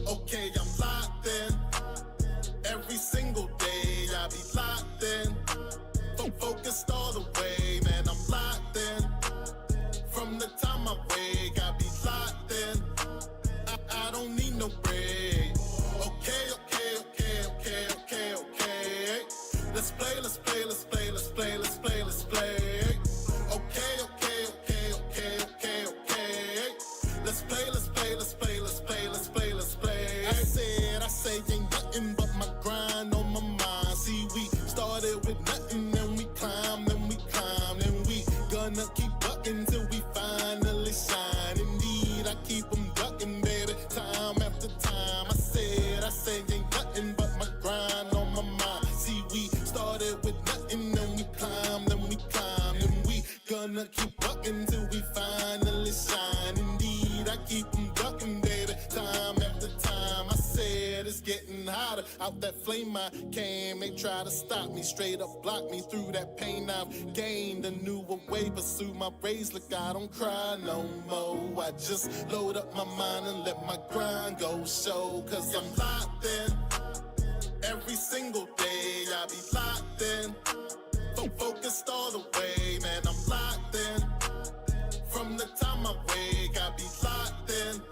Okay, I'm locked in. Every single day I be locked in. Focused all the way, man, I'm locked in. From the time I wake, I be locked in. I don't need no break. Okay. Let's play. Okay. I say ain't nothing but my grind on my mind. See, we started with nothing, then we climb, then we gonna keep bucking till we finally shine. Indeed, I keep them ducking, baby, time after time. I say ain't nothing but my grind on my mind. See, we started with nothing, then we climb, then we gonna keep bucking till we finally shine. Indeed, I keep them ducking, baby, time after time. I said it's getting hotter out that flame I came. They try to stop me, straight up block me through that pain I've gained. A newer way, pursue my rays. Look, I don't cry no more. I just load up my mind and let my grind go show. Cause I'm locked in. Every single day I be locked in. Focused all the way, man, I'm locked in. From the time I wake, I be locked in.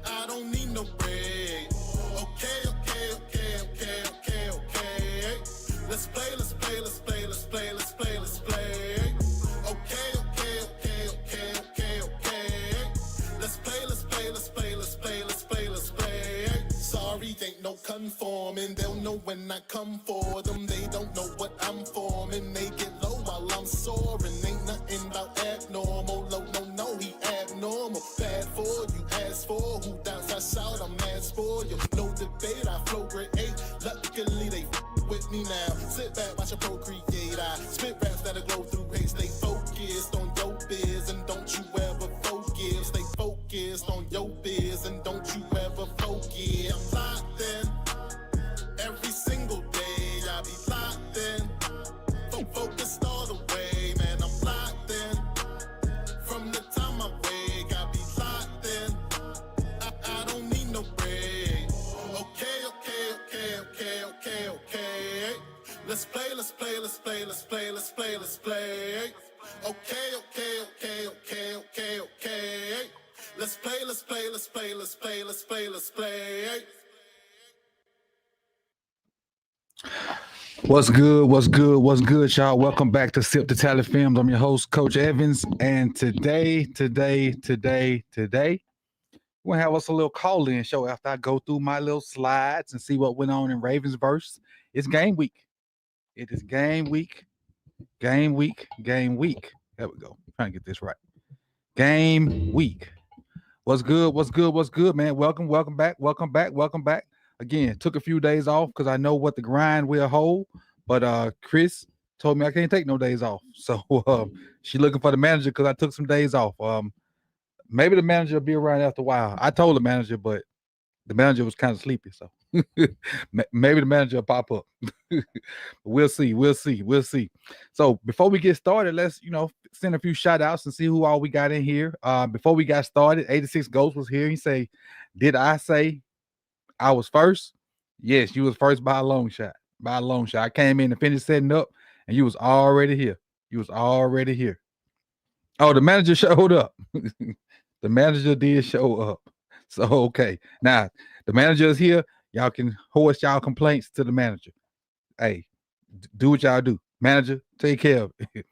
I don't need no break. Okay. Let's play. Okay. Let's play. Sorry, ain't no conforming. They'll know when I come for them. They don't know what I'm forming. They get low while I'm soaring. Ain't nothing about abnormal. Low, no, he abnormal. Bad for you, ask for who doubts I shout. I'm asked for you. No debate, I flow grade 8. Luckily, they with me now. Sit back, watch a procreate. I spit raps that'll glow through hate. Stay focused on your biz and don't you ever focus. Stay focused on your biz and don't you ever focus. I'm locked in. Every single day I be locked in. Focused all the way, man, I'm locked in. From the time I wake, I be locked in. I don't need no break. Okay. Let's play. Okay. What's good, y'all? Welcome back to Sip the Tally Films. I'm your host, Coach Evans, and today, we're gonna have us a little call-in show after I go through my little slides and see what went on in Ravensverse. It's game week. It is game week. There we go. Trying to get this right. Game week. What's good, man? Welcome back. Again, took a few days off because I know what the grind will hold. But Chris told me I can't take no days off. So she looking for the manager because I took some days off. Maybe the manager will be around after a while. I told the manager, but the manager was kind of sleepy. So maybe the manager will pop up. We'll see. So before we get started, let's, send a few shout outs and see who all we got in here. Before we got started, 86 Ghost was here. He say, did I say I was first? Yes, you was first by a long shot. I came in and finished setting up and you was already here. Oh, the manager showed up. The manager did show up. So, okay. Now, the manager is here. Y'all can hoist y'all complaints to the manager. Hey, do what y'all do. Manager, take care of it.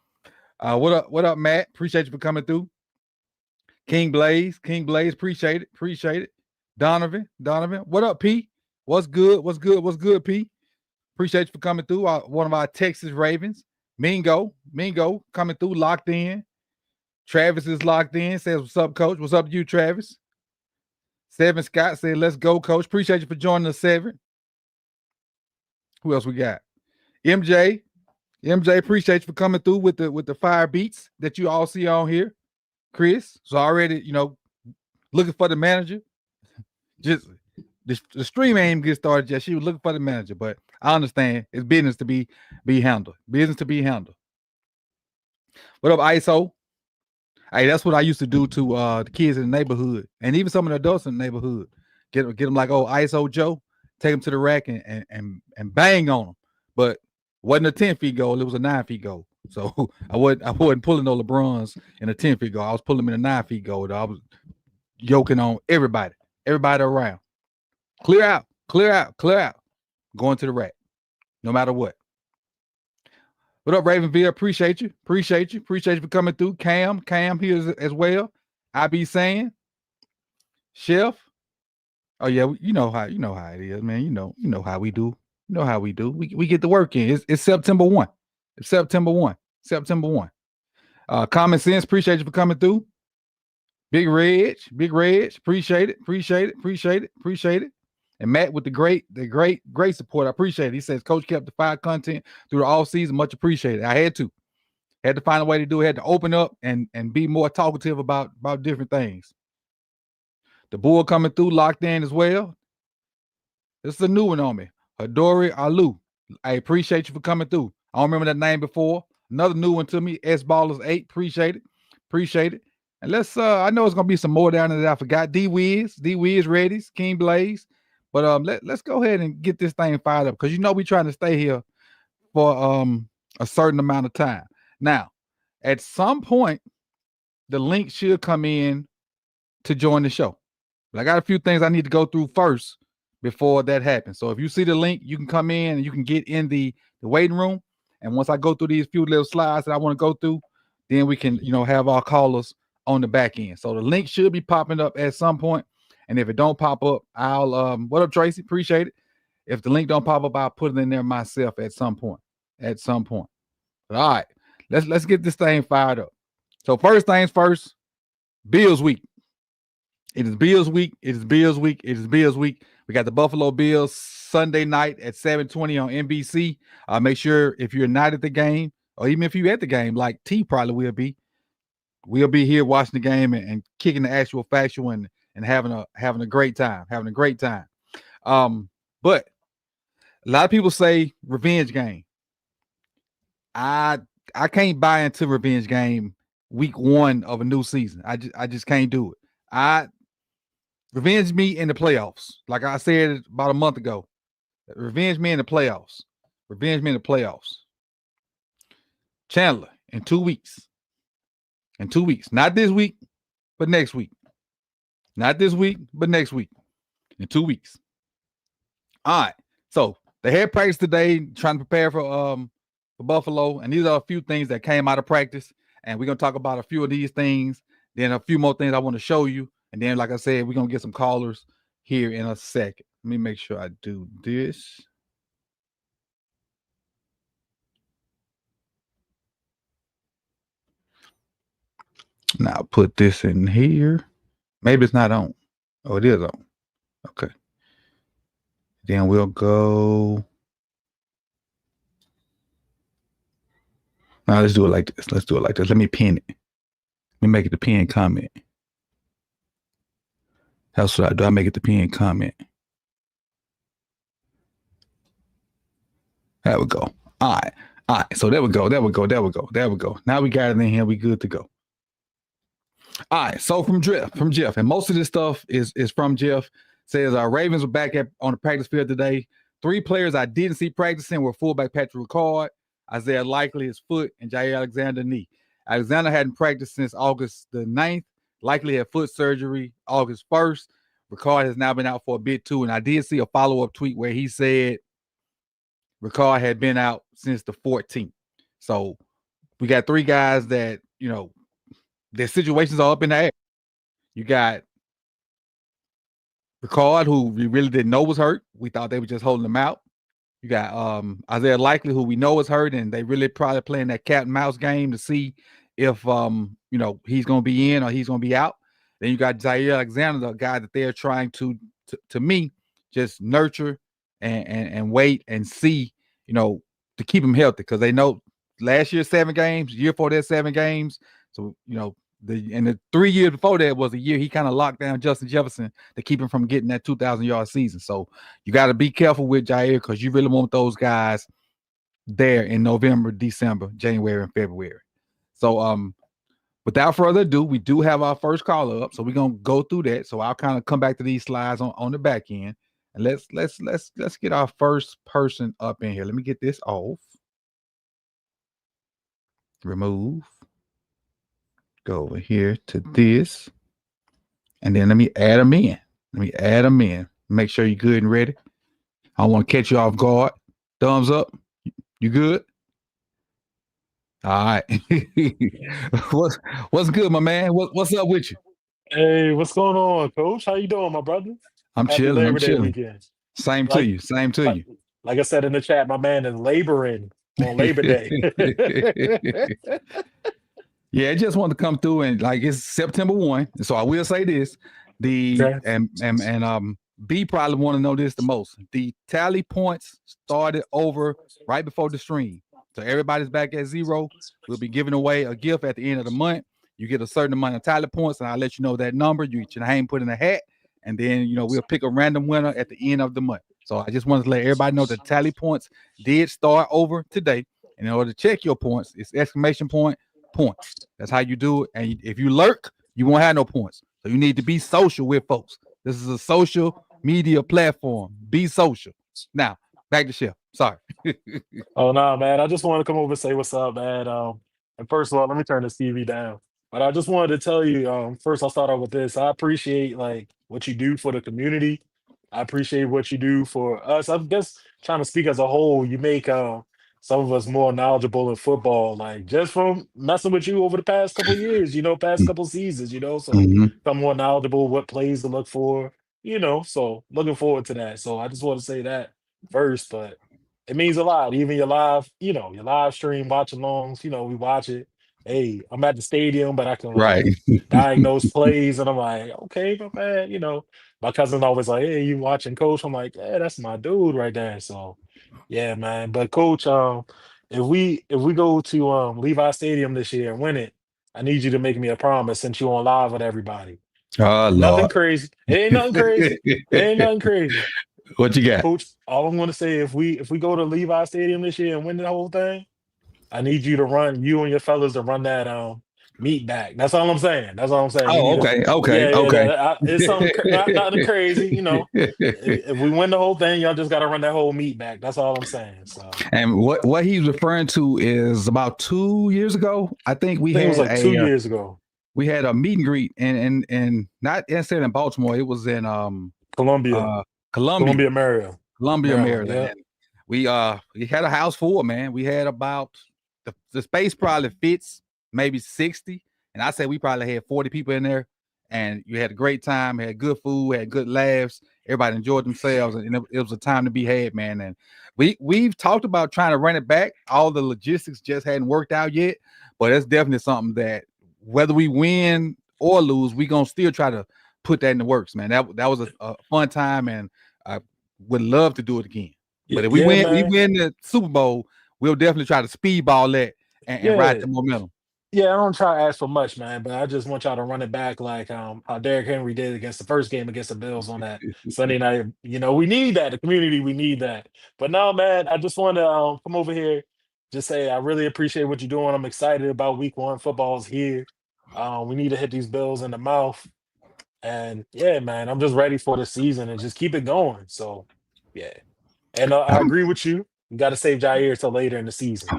What up, Matt? Appreciate you for coming through. King Blaze, appreciate it. Donovan, what up, P? What's good, P? Appreciate you for coming through. One of our Texas Ravens. Mingo coming through, locked in. Travis is locked in, says, what's up, Coach? What's up to you, Travis? Seven Scott said, let's go, Coach. Appreciate you for joining us, Seven. Who else we got? MJ, appreciate you for coming through with the fire beats that you all see on here. Chris, so already, looking for the manager. Just the stream ain't even get started yet. She was looking for the manager, but I understand it's business to be handled. Business to be handled. What up, ISO? Hey, that's what I used to do to the kids in the neighborhood, and even some of the adults in the neighborhood. Get them like, oh, ISO Joe, take them to the rack and bang on them. But wasn't a 10-feet goal; it was a 9-feet goal. So I wasn't pulling no LeBrons in a 10-feet goal. I was pulling them in a 9-feet goal. I was yoking on everybody around. Clear out. Going to the rack, no matter what. What up, Ravenville? Appreciate you for coming through. Cam here as well. I be saying, Chef. Oh yeah, you know how it is, man. You know how we do. We get the work in. It's September 1. It's September 1. Common Sense, appreciate you for coming through. Big Reg, appreciate it. And Matt with the great support. I appreciate it. He says Coach kept the fire content through the off season. Much appreciated. I had to find a way to do it. Had to open up and be more talkative about different things. The Bull coming through, locked in as well. This is a new one on me. Hadori Alu. I appreciate you for coming through. I don't remember that name before. Another new one to me. S Ballers 8. Appreciate it. And let's I know it's gonna be some more down there that I forgot. D Wiz ready, King Blaze. But let's go ahead and get this thing fired up, because we're trying to stay here for a certain amount of time. Now, at some point, the link should come in to join the show. But I got a few things I need to go through first before that happens. So if you see the link, you can come in and you can get in the waiting room. And once I go through these few little slides that I want to go through, then we can, have our callers on the back end. So the link should be popping up at some point. And if it don't pop up, I'll what up, Tracy? Appreciate it. If the link don't pop up, I'll put it in there myself at some point. But all right, let's get this thing fired up. So first things first, Bills week. It is Bills week. We got the Buffalo Bills Sunday night at 7:20 on NBC. Make sure if you're not at the game, or even if you're at the game, like T probably will be, we'll be here watching the game and kicking the actual factual and having a great time. But a lot of people say revenge game. I can't buy into revenge game week 1 of a new season. I just can't do it. Revenge me in the playoffs. Like I said about a month ago. Revenge me in the playoffs. Chandler, in 2 weeks. Not this week, but next week. Not this week, but next week. In 2 weeks. All right. So they had practice today, trying to prepare for Buffalo. And these are a few things that came out of practice. And we're going to talk about a few of these things. Then a few more things I want to show you. And then, like I said, we're going to get some callers here in a second. Let me make sure I do this. Now put this in here. Maybe it's not on. Oh, it is on. Okay. Then we'll go. Now let's do it like this. Let me pin it. Let me make it the pinned comment. That's what I do. I make it the pinned comment. There we go. All right. So there we go. Now we got it in here. We good to go. All right. So from Jeff, and most of this stuff is from Jeff. Says our Ravens were back on the practice field today. 3 players I didn't see practicing were fullback Patrick Ricard, Isaiah Likely, his foot, and Jair Alexander, knee. Alexander hadn't practiced since August the 9th. Likely had foot surgery August 1st. Ricard has now been out for a bit too. And I did see a follow-up tweet where he said Ricard had been out since the 14th. So we got 3 guys that, their situations are up in the air. You got Ricard, who we really didn't know was hurt. We thought they were just holding him out. You got Isaiah Likely, who we know is hurt, and they really probably playing that cat and mouse game to see if he's going to be in or he's going to be out. Then you got Jair Alexander, the guy that they're trying to me, just nurture and wait and see, to keep him healthy because they know last year 7 games, year before that 7 games. So the 3 years before that was a year he kind of locked down Justin Jefferson to keep him from getting that 2,000-yard season. So you got to be careful with Jair because you really want those guys there in November, December, January, and February. So without further ado, we do have our first caller up, so we're gonna go through that. So I'll kind of come back to these slides on the back end, and let's get our first person up in here. Let me get this off. Remove. Go over here to this, and then let me add them in. Make sure you're good and ready. I don't want to catch you off guard. Thumbs up. You good? All right. what's good, my man? What's up with you? Hey, what's going on, Coach? How you doing, my brother? I'm Happy chilling. I'm Labor Day chilling. weekend. Same to Like, you. Same to like, you. like I said in the chat, my man is laboring on Labor Day. Yeah, I just wanted to come through and like it's September 1. So I will say this. Okay. B probably want to know this the most. The tally points started over right before the stream. So everybody's back at 0. We'll be giving away a gift at the end of the month. You get a certain amount of tally points, and I'll let you know that number. You get your name put in a hat, and then we'll pick a random winner at the end of the month. So I just wanted to let everybody know the tally points did start over today. And in order to check your points, it's exclamation point points. That's how you do it. And if you lurk, you won't have no points. So you need to be social with folks. This is a social media platform. Be social. Now, back to Chef. Sorry. Oh no, man. I just wanted to come over and say what's up, man. And first of all, let me turn this TV down. But I just wanted to tell you, first I'll start off with this. I appreciate like what you do for the community. I appreciate what you do for us. I guess trying to speak as a whole, you make some of us more knowledgeable in football, like just from messing with you over the past couple of years, past couple seasons, so Mhm. I'm more knowledgeable what plays to look for, so looking forward to that. So I just want to say that first, but it means a lot. Even your live stream watch alongs, we watch it. Hey, I'm at the stadium, but I can Right. like diagnose plays, and I'm like, okay, my man. My cousin always like, hey, you watching Coach? I'm like, yeah, that's my dude right there. So, yeah, man. But Coach, if we go to Levi Stadium this year and win it, I need you to make me a promise since you're on live with everybody. Oh Nothing Lord. crazy. It ain't nothing crazy. It ain't nothing crazy. What you got? Coach, all I'm going to say, if we go to Levi Stadium this year and win the whole thing, I need you and your fellas to run that meat back. That's all I'm saying. That's all I'm saying. We Oh, need a okay, okay, yeah, yeah. okay. It's something not nothing crazy. If we win the whole thing, y'all just got to run that whole meat back. That's all I'm saying. So And what he's referring to is about 2 years ago. I think I think it was like 2 years ago. we had a meet and greet and not necessarily in Baltimore. It was in Columbia, uh Columbia, Columbia, Maryland, Maryland. Yeah. And we had a house full, man. We had about the space probably fits maybe 60. And I say we probably had 40 people in there. And you had a great time, had good food, had good laughs. Everybody enjoyed themselves, and it was a time to be had, man. And we've talked about trying to run it back. All the logistics just hadn't worked out yet, but it's definitely something that whether we win or lose, we gonna still try to put that in the works, man. That was a fun time, and I would love to do it again. But if we Yeah, win, man. the Super Bowl, we'll definitely try to speedball that and ride Yeah. the momentum. Yeah, I don't try to ask for much, man, but I just want y'all to run it back like how Derrick Henry did against the first game against the Bills on that Sunday night. We need that. The community, we need that. But no, man, I just want to come over here, just say I really appreciate what you're doing. I'm excited about week one. Football's here. We need to hit these Bills in the mouth. And yeah, man, I'm just ready for the season and just keep it going. So yeah. And I agree with you. You got to save Jair till later in the season.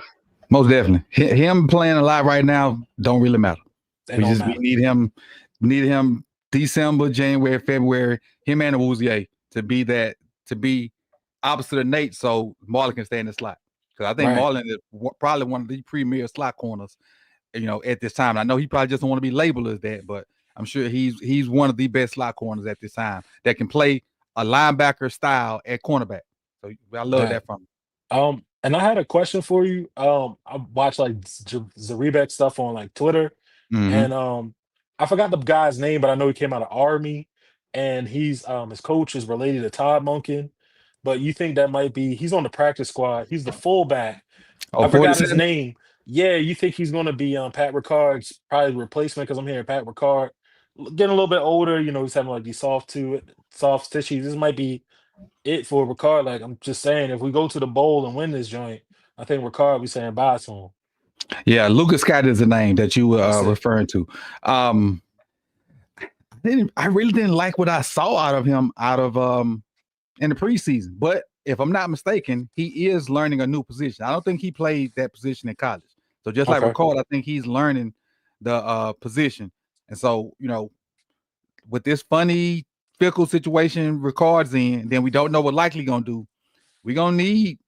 Most definitely. Him playing a lot right now don't really matter. It don't matter. We need him December, January, February, him and Awuzie to be opposite of Nate so Marlon can stay in the slot. Because I think Right. Marlon is probably one of the premier slot corners, at this time. I know he probably just don't want to be labeled as that, but I'm sure he's one of the best slot corners at this time that can play a linebacker style at cornerback. So I love that from him. And I had a question for you. I watched like Zarebek stuff on like Twitter, Mhm. and I forgot the guy's name, but I know he came out of Army, and his coach is related to Todd Monken. But you think that might be he's on the practice squad. He's the fullback, Oh, I forgot his 47? name. Yeah, you think he's going to be Pat Ricard's probably replacement? Because I'm hearing Pat Ricard getting a little bit older. He's having like these soft tissues. This might be it for Ricard. Like I'm just saying, if we go to the bowl and win this joint, I think Ricard be saying bye to him. Yeah, Lucas Scott is the name that you were That's it. referring to. Um, I really didn't like what I saw out of him in the preseason. But if I'm not mistaken, he is learning a new position. I don't think he played that position in college. So just like Okay. Ricard, I think he's learning the position. And so, with this funny fickle situation Ricard's in, then we don't know what Likely gonna do. We're gonna need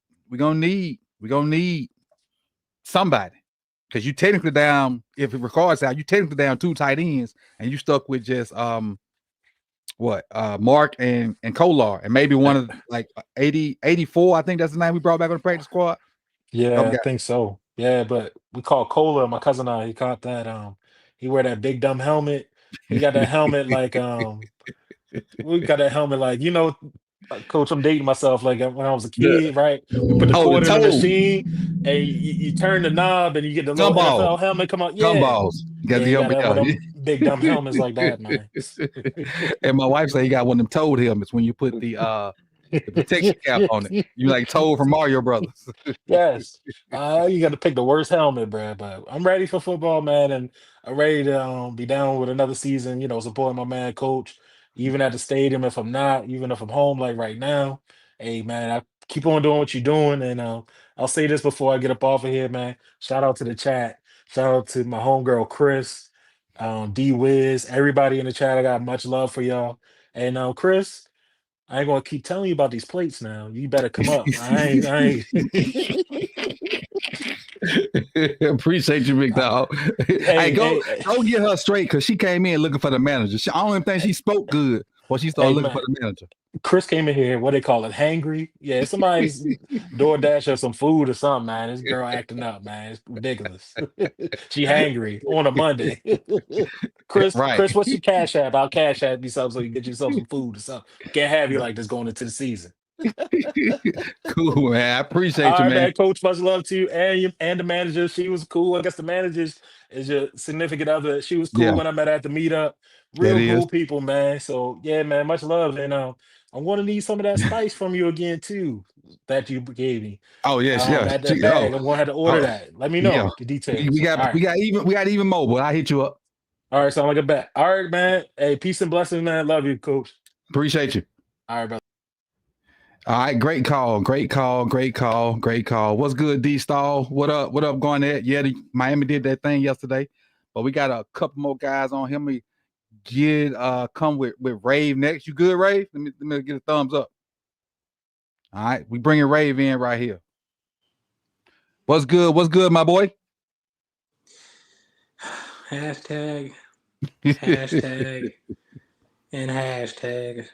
somebody. Because you technically down, if it Ricard's out, you technically down 2 tight ends, and you stuck with just Mark and Kolar, and maybe one of like 84. I think that's the name we brought back on the practice squad. Yeah, I think so. Yeah, but we call Cola, my cousin and I, he caught that he wear that big dumb helmet. He got that helmet like we got that helmet like coach, I'm dating myself like when I was a kid, right? We put the quarter in the machine and you turn the knob and you get the little NFL helmet come out. Yeah. Gumballs. Yeah, you got one of them big dumb helmets like that, man. And my wife said he got one of them Toad helmets when you put the protection cap on it. You like Toad from Mario Brothers. Yes. You got to pick the worst helmet, bro. But I'm ready for football, man, and I'm ready to be down with another season. Supporting my man, Coach, even at the stadium. If I'm not, even if I'm home, like right now, hey, man, I keep on doing what you're doing. And I'll say this before I get up off of here, man. Shout out to the chat. Shout out to my homegirl Chris, D Wiz, everybody in the chat. I got much love for y'all. And Chris, I ain't gonna keep telling you about these plates now. You better come up. I ain't. Appreciate you, big dog. Hey, go get her straight because she came in looking for the manager. I don't even think she spoke good when she started looking for the manager. Chris came in here, what they call it, hangry. Yeah, somebody's DoorDash her some food or something, man. This girl acting up, man. It's ridiculous. She hangry on a Monday. Chris, what's your cash app? I'll cash app you something so you get yourself some food or something. Can't have you like this going into the season. Cool, man. I appreciate you, man. Coach, much love to you and the manager. She was cool. I guess the manager is your significant other. She was cool when I met her at the meetup. Real cool people, man. So yeah, man, much love. And I'm gonna need some of that spice from you again too that you gave me. Oh yes, that bag. I'm gonna have to order that. Let me know the details. We got even mobile. I'll hit you up. All right, sound like a bet. All right, man. Hey, peace and blessings, man. Love you, Coach. Appreciate you. All right, brother. All right, great call. What's good, D Stall? What up, Garnett? Yeah, Miami did that thing yesterday, but we got a couple more guys on him. We get come with Rave next. You good, Rave? Let me get a thumbs up. All right, we bringing Rave in right here. What's good, my boy? Hashtag and hashtag.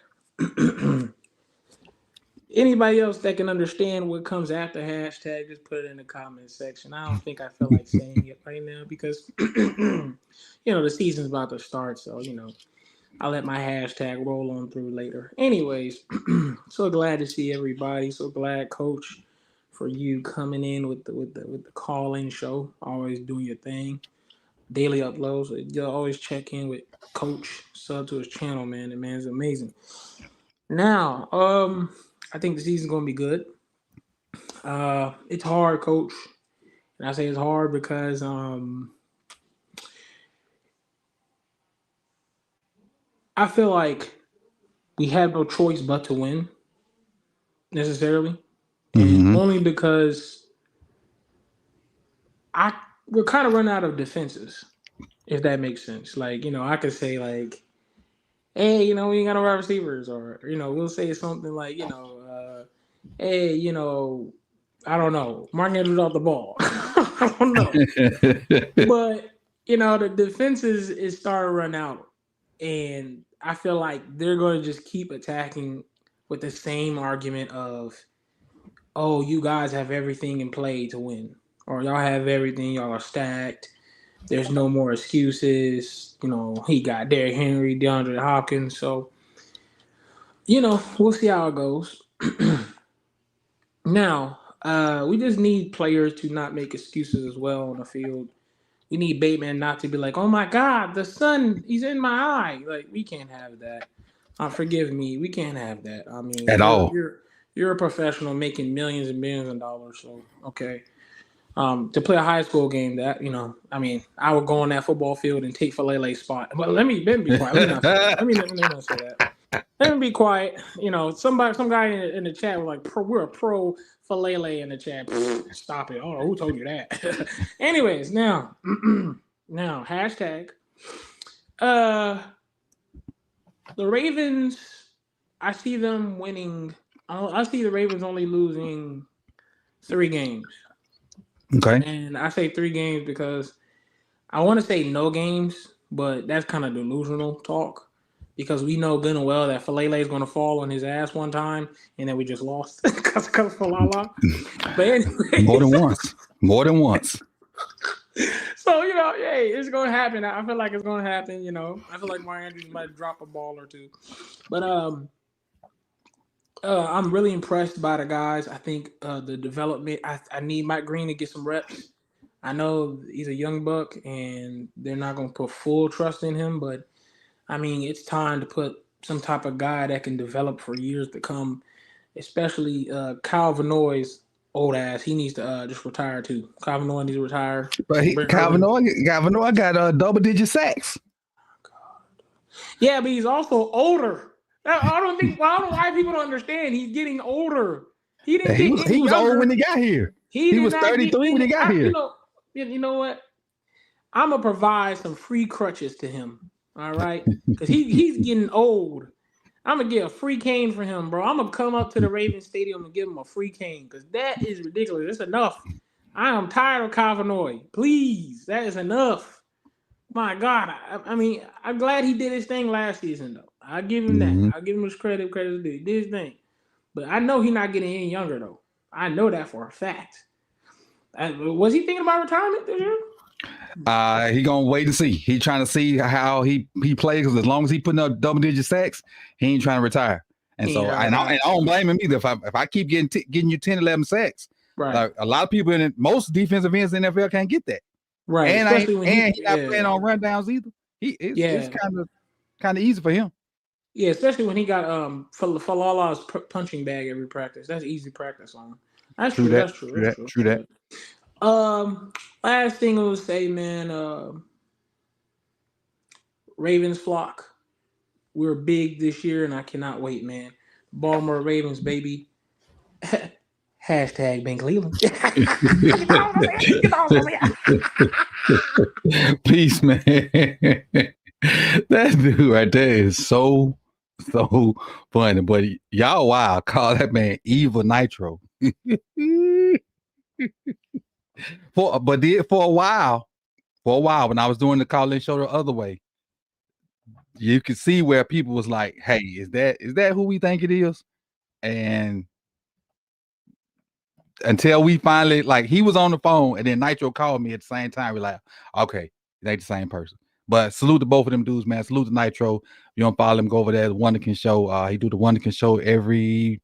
Anybody else that can understand what comes after hashtag, just put it in the comment section. I don't think I feel like saying it right now because, the season's about to start. So, I'll let my hashtag roll on through later. Anyways, so glad to see everybody. So glad, Coach, for you coming in with the call-in show. Always doing your thing. Daily uploads. You'll always check in with Coach. Sub to his channel, man. The man's amazing. Now, I think the season's gonna be good. It's hard, Coach, and I say it's hard because I feel like we have no choice but to win necessarily, and only because we're kind of running out of defenses, if that makes sense. Like, I could say like, hey, we ain't got no wide receivers, or we'll say something like, hey, I don't know, Mark Andrews off the ball. I don't know, but the defense is starting to run out, and I feel like they're going to just keep attacking with the same argument of, oh, you guys have everything in play to win, or y'all have everything, y'all are stacked. There's no more excuses. He got Derrick Henry, DeAndre Hopkins. So, we'll see how it goes. Now, We just need players to not make excuses as well on the field. We need Bateman not to be like, "Oh my God, the sun, he's in my eye." Like we can't have that. Forgive me, we can't have that. I mean, At all. you're a professional making millions and millions of dollars, so okay. To play a high school game, that I mean, I would go on that football field and take Falele's spot. But let me be quiet. Let me not say that. Let me not say that. Let me be quiet. Some guy in the chat was like, "We're a pro Falele" in the chat. Stop it! I don't know who told you that. Anyways, now hashtag. The Ravens. I see them winning. I see the Ravens only losing 3 games. Okay. And I say 3 games because I want to say no games, but that's kind of delusional talk because we know good and well that Falele is going to fall on his ass one time, and then we just lost because Falala. But anyway, more than once. So hey, it's going to happen. I feel like it's going to happen. I feel like Mark Andrews might drop a ball or two, but I'm really impressed by the guys. I think the development. I need Mike Green to get some reps. I know he's a young buck, and they're not going to put full trust in him. But I mean, it's time to put some type of guy that can develop for years to come. Especially Kyle Vanoy's old ass. He needs to just retire too. Kyle Vanoy needs to retire. But Kyle Vanoy got double-digit sacks. Yeah, but he's also older. I don't know why people don't understand. He's getting older. He was old when he got here. He was 33 when he got here. You know what? I'm gonna provide some free crutches to him. All right, because he's getting old. I'm gonna get a free cane for him, bro. I'm gonna come up to the Ravens Stadium and give him a free cane because that is ridiculous. It's enough. I am tired of Kyle Vanoy. Please, that is enough. My God, I mean, I'm glad he did his thing last season, though. I'll give him that. I'll give him his credit. Credit due. He did his thing. But I know he's not getting any younger, though. I know that for a fact. Was he thinking about retirement this year? He gonna wait and see. He trying to see how he plays because as long as he putting up double-digit sacks, he ain't trying to retire. And so, I don't blame him either. If I keep getting you 10, 11 sacks, right? Like a lot of people most defensive ends in the NFL can't get that. Right. And he's not playing on rundowns either. It's kind of easy for him. Yeah, especially when he got Falala's punching bag every practice. That's easy practice on him. That's true. That's true. Last thing I would say, man. Ravens flock. We're big this year, and I cannot wait, man. Baltimore Ravens, baby. Hashtag Ben Cleveland. Peace, man. That dude right there is so funny. But y'all, wow, call that man Evil Nitro. for a while, when I was doing the call-in show the other way, you could see where people was like, "Hey, is that who we think it is?" And until we finally, like, he was on the phone and then Nitro called me at the same time. We're like, okay, they ain't the same person. But salute to both of them dudes, man. Salute to Nitro. You don't follow him, go over there. The Wonderkin Show. He do the Wonderkin Show every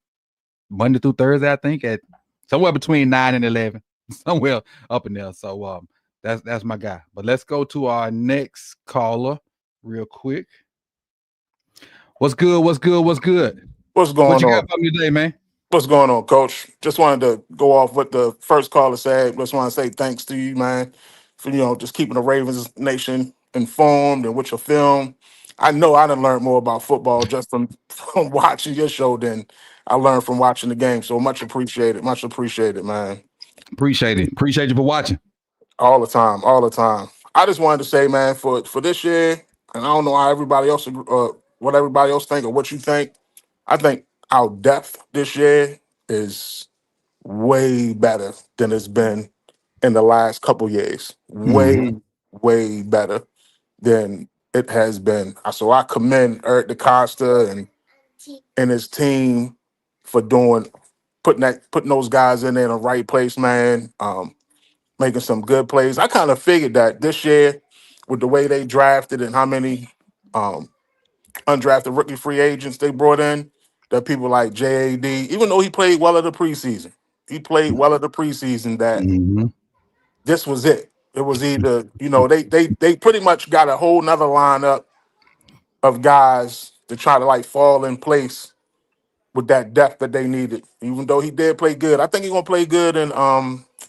Monday through Thursday, I think, at somewhere between 9 and 11, somewhere up in there. So that's my guy. But let's go to our next caller real quick. What's good? What's going What you on? got for me today, man? What's going on, Coach? Just wanted to go off what the first caller said. Just want to say thanks to you, man, for just keeping the Ravens Nation informed and with your film. I know I done learned more about football just from watching your show than I learned from watching the game. So much appreciated. Much appreciated, man. Appreciate it. Appreciate you for watching. All the time. I just wanted to say, man, for this year, and I don't know how everybody else, what everybody else think or what you think. I think our depth this year is way better than it's been in the last couple years. Way better than it has been. So I commend Eric DeCosta and his team for putting those guys in there in the right place, man. Making some good plays. I kind of figured that this year, with the way they drafted and how many undrafted rookie free agents they brought in, that people like JAD, even though he played well in the preseason, he played well in the preseason that Mm-hmm. this was it. It was either, they pretty much got a whole nother lineup of guys to try to like fall in place with that depth that they needed. Even though he did play good, I think he's gonna play good. And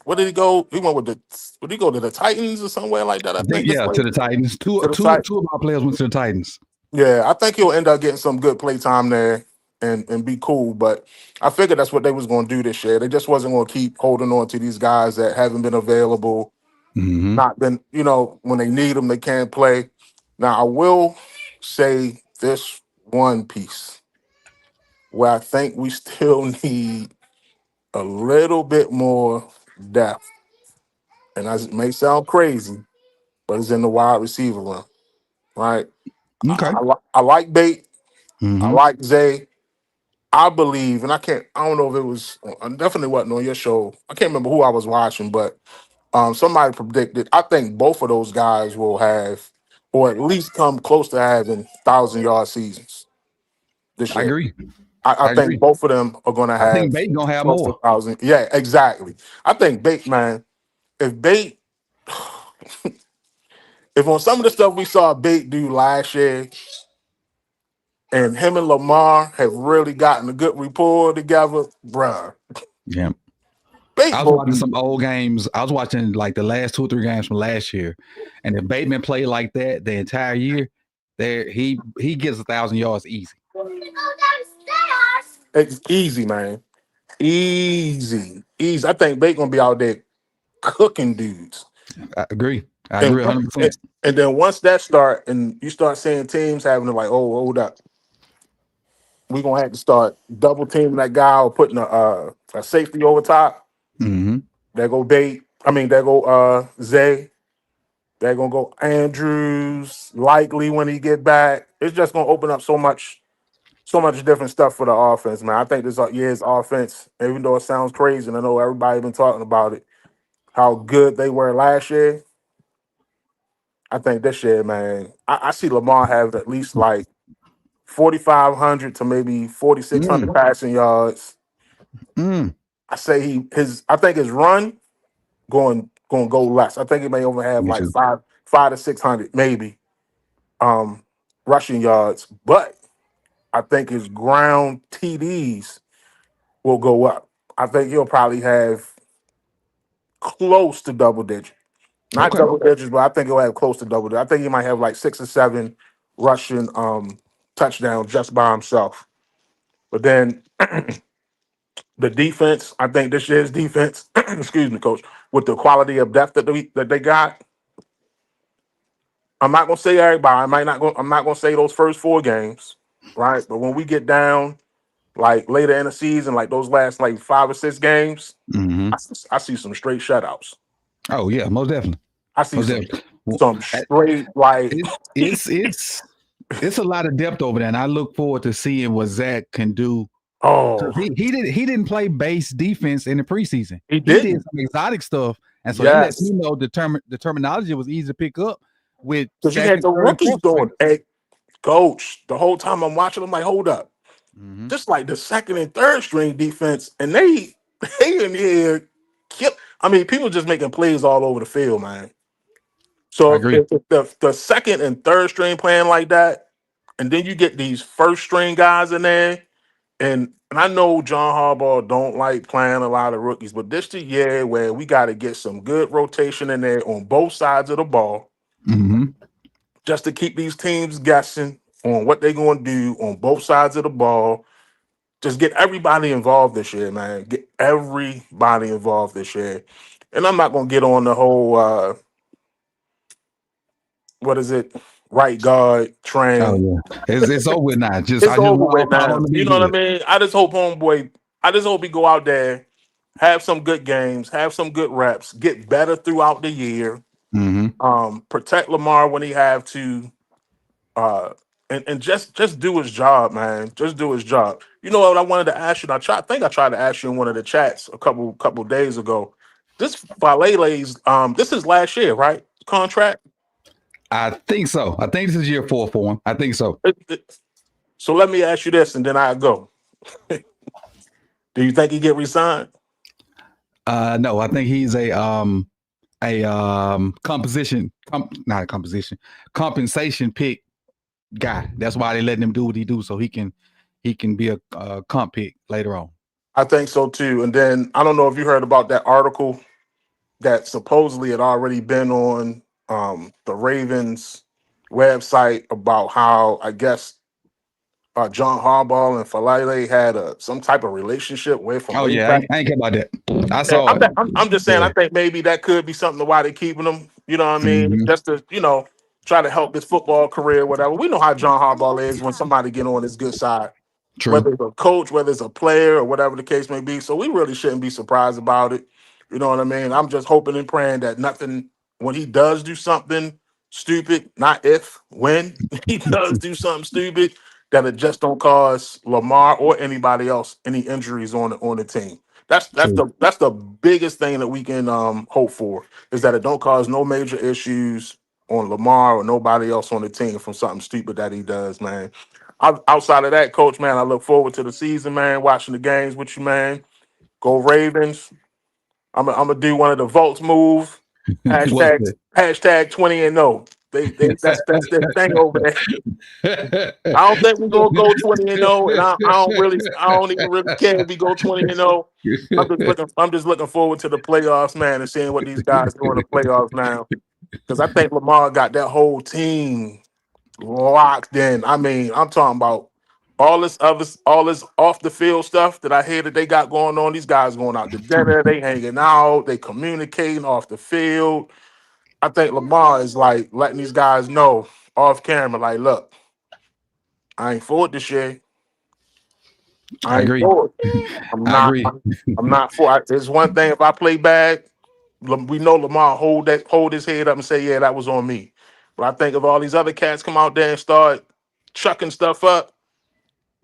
where did he go? He went with the. Would he go to the Titans or somewhere like that? I think this way To the Titans. Two to the two Titans. two of our players went to the Titans. Yeah, I think he'll end up getting some good play time there and be cool. But I figured that's what they was gonna do this year. They just wasn't gonna keep holding on to these guys that haven't been available, Mm-hmm. not been, when they need them, they can't play. Now I will say this one piece where I think we still need a little bit more depth. And as it may sound crazy, but it's in the wide receiver room, right? Okay. I like Bate. I Mm-hmm. like Zay. I believe, and I don't know if it was, I definitely wasn't on your show. I can't remember who I was watching, but somebody predicted, I think both of those guys will have, or at least come close to having 1,000-yard seasons this I year. agree. I I agree. think both of them are going to I have think Bate gonna have close to more. 1,000. Yeah, exactly. I think Bate, man, if on some of the stuff we saw Bate do last year, and him and Lamar have really gotten a good rapport together, bruh. Yeah. Bate I was will watching be. some old games. I was watching like the last 2 or 3 games from last year, and if Bateman played like that the entire year, there he gets 1,000 yards easy. It's easy, man. Easy. I think Bate gonna be out there cooking dudes. I agree. I And, agree 100%. and then once that start, and you start seeing teams having to like, oh, hold up, we're gonna have to start double teaming that guy or putting a safety over top. Mm-hmm. There go Bate. There go Zay. They're gonna go Andrews, likely when he get back. It's just gonna open up so much different stuff for the offense, man. I think this year's offense, even though it sounds crazy, and I know everybody been talking about it, how good they were last year. I think this year, man, I see Lamar have at least like 4,500 to maybe 4,600 passing yards. Mm. I say I think his run going to go less. I think he may only have Me like too. 5 to 600 maybe rushing yards, but I think his ground TDs will go up. I think he'll probably have close to double digit. Not Okay. double digits, but I think he'll have close to double digit. I think he might have like 6 or 7 rushing touchdowns just by himself. But then the defense, I think this year's defense, excuse me, coach, with the quality of depth that they got, I'm not gonna say everybody. I'm not gonna say those first 4 games, right? But when we get down like later in the season, like those last like 5 or 6 games, Mm-hmm. I see some straight shutouts. Oh yeah, most definitely. I see Most some, definitely. some straight like It's a lot of depth over there, and I look forward to seeing what Zach can do. oh He didn't play base defense in the preseason. he He did. did some exotic stuff, and so that lets Yes, me know the terminology was easy to pick up with because you second, had the third, and rookies fourth doing. string. Hey, coach, the whole time I'm watching, I'm like, hold up, Mhm. just like the second and third string defense, and they in here kill. People just making plays all over the field, man. I So agree. if the second and third string playing like that, and then you get these first string guys in there, and I know John Harbaugh don't like playing a lot of rookies, but this the year where we got to get some good rotation in there on both sides of the ball, Mm-hmm. just to keep these teams guessing on what they're going to do on both sides of the ball. Just get everybody involved this year, man. Get everybody involved this year. And I'm not going to get on the whole what is it, right guard Oh train. yeah, it's over with now. I It's just over with want now. him to You be know what I good. mean? I just hope homeboy. I just hope he go out there, have some good games, have some good reps, get better throughout the year. Mm-hmm. Protect Lamar when he have to, uh, and just do his job, man. Just do his job. You know what I wanted to ask you? And I think I tried to ask you in one of the chats a couple days ago. This Falele's this is last year, right? Contract. I think so. I think this is year 4 for him. I think so. So let me ask you this, and then I go. Do you think he get re-signed? No, I think he's not a compensation pick guy. That's why they letting him do what he do, so he can be a comp pick later on. I think so too. And then I don't know if you heard about that article that supposedly had already been on the Ravens website about how I guess John Harbaugh and Falele had some type of relationship from Oh way yeah, back. I ain't care about that. I And saw it. I'm just saying, I Yeah. think maybe that could be something to why they're keeping him. You know what I mean? Hmm. Just to try to help his football career, whatever. We know how John Harbaugh is when somebody get on his good side, True. whether it's a coach, whether it's a player, or whatever the case may be. So we really shouldn't be surprised about it. You know what I mean? I'm just hoping and praying that nothing, when he does do something stupid, not if, when he does do something stupid, that it just don't cause Lamar or anybody else any injuries on the team. True. That's the biggest thing that we can hope for, is that it don't cause no major issues on Lamar or nobody else on the team from something stupid that he does, man. Outside of that, coach, man, I look forward to the season, man, watching the games with you, man. Go Ravens. I'm gonna do one of the Volts move. What's Hashtag 20 and 0. That's their thing over there. that? I don't think we're gonna go 20 and 0, and I don't even really care if we go 20 and 0. I'm just looking forward to the playoffs, man, and seeing what these guys do in the playoffs now. Because I think Lamar got that whole team locked in. I mean, I'm talking about all this off the field stuff that I hear that they got going on. These guys going out to dinner, they hanging out, they communicating off the field. I think Lamar is like letting these guys know off camera, like, look, I ain't for it this year. I I ain't agree. for it. I'm I not. agree. I'm not for it. It's one thing if I play bad, we know Lamar hold his head up and say, yeah, that was on me. But I think if all these other cats come out there and start chucking stuff up,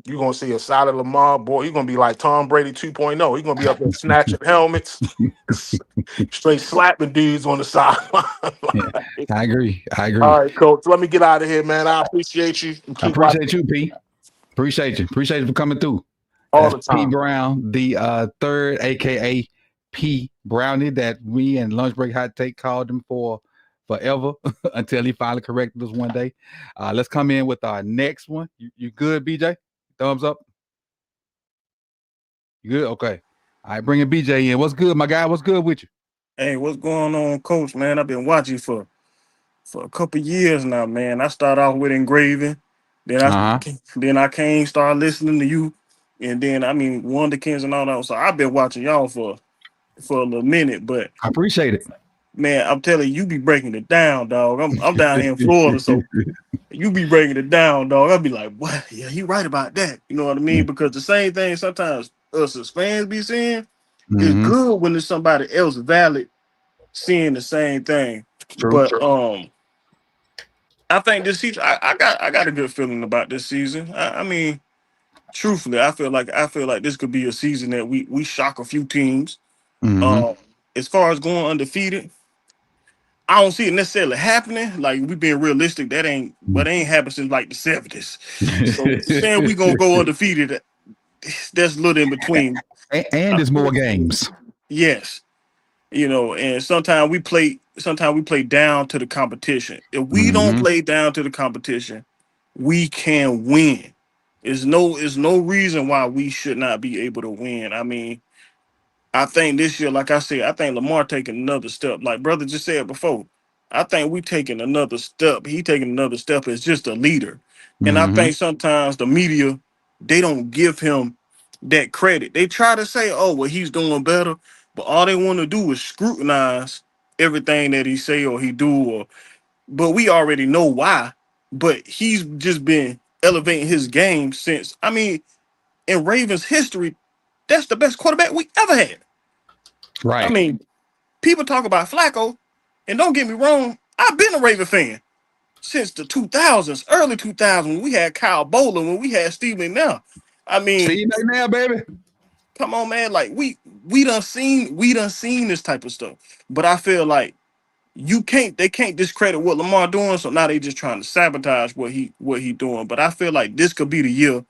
you're gonna see a solid Lamar, boy. You're gonna be like Tom Brady 2.0. He's gonna be up there snatching helmets, straight slapping dudes on the sideline. Yeah, I agree. I agree. All right, coach. Let me get out of here, man. I appreciate you and I keep watching appreciate you, P. Appreciate you. Appreciate you for coming through. all That's the P time. Brown, the third, aka P Brownie, that we and Lunch Break Hot Take called him for forever until he finally corrected us one day. Let's come in with our next one. You good, BJ? Thumbs up. You good? Okay. All right, bringing BJ in. What's good, my guy? What's good with you? Hey, what's going on, Coach? Man, I've been watching for a couple years now, man. I started off with engraving, then Uh-huh. I came started listening to you, and then I mean Wonderkins and all that. So I've been watching y'all for a little minute, but I appreciate it. man, I'm telling you, you be breaking it down, dog. I'm down here in Florida, so you be breaking it down, dog. I'll be like, what? Yeah, he right about that. You know what I mean? Because the same thing sometimes us as fans be saying is Mm-hmm. good when there's somebody else valid seeing the same thing. True. But I think this season I got a good feeling about this season. I mean, truthfully, I feel like this could be a season that we shock a few teams. Mm-hmm. Um, as far as going undefeated, I don't see it necessarily happening. Like we being realistic, that ain't happened since like the 70s. So saying we gonna go undefeated, that's a little in between. and there's more games. Yes. And sometimes we play down to the competition. If we don't Mm-hmm. play down to the competition, we can win. There's no reason why we should not be able to win. I mean, I think this year, like I said, I think Lamar taking another step. Like brother just said before, I think we taking another step. He taking another step as just a leader. And I Mm-hmm. think sometimes the media, they don't give him that credit. They try to say, oh, well, he's doing better, but all they want to do is scrutinize everything that he say or he do, but we already know why. But he's just been elevating his game since, I mean, in Ravens history, that's the best quarterback we ever had. I Right. mean, people talk about Flacco, and don't get me wrong, I've been a Raven fan since the 2000s, early 2000s, when we had Kyle Bowler, when we had Steve McNair. I mean, See you now, baby. come on, man. Like we done seen this type of stuff. But I feel like they can't discredit what Lamar doing, so now they just trying to sabotage what he doing. But I feel like this could be the year,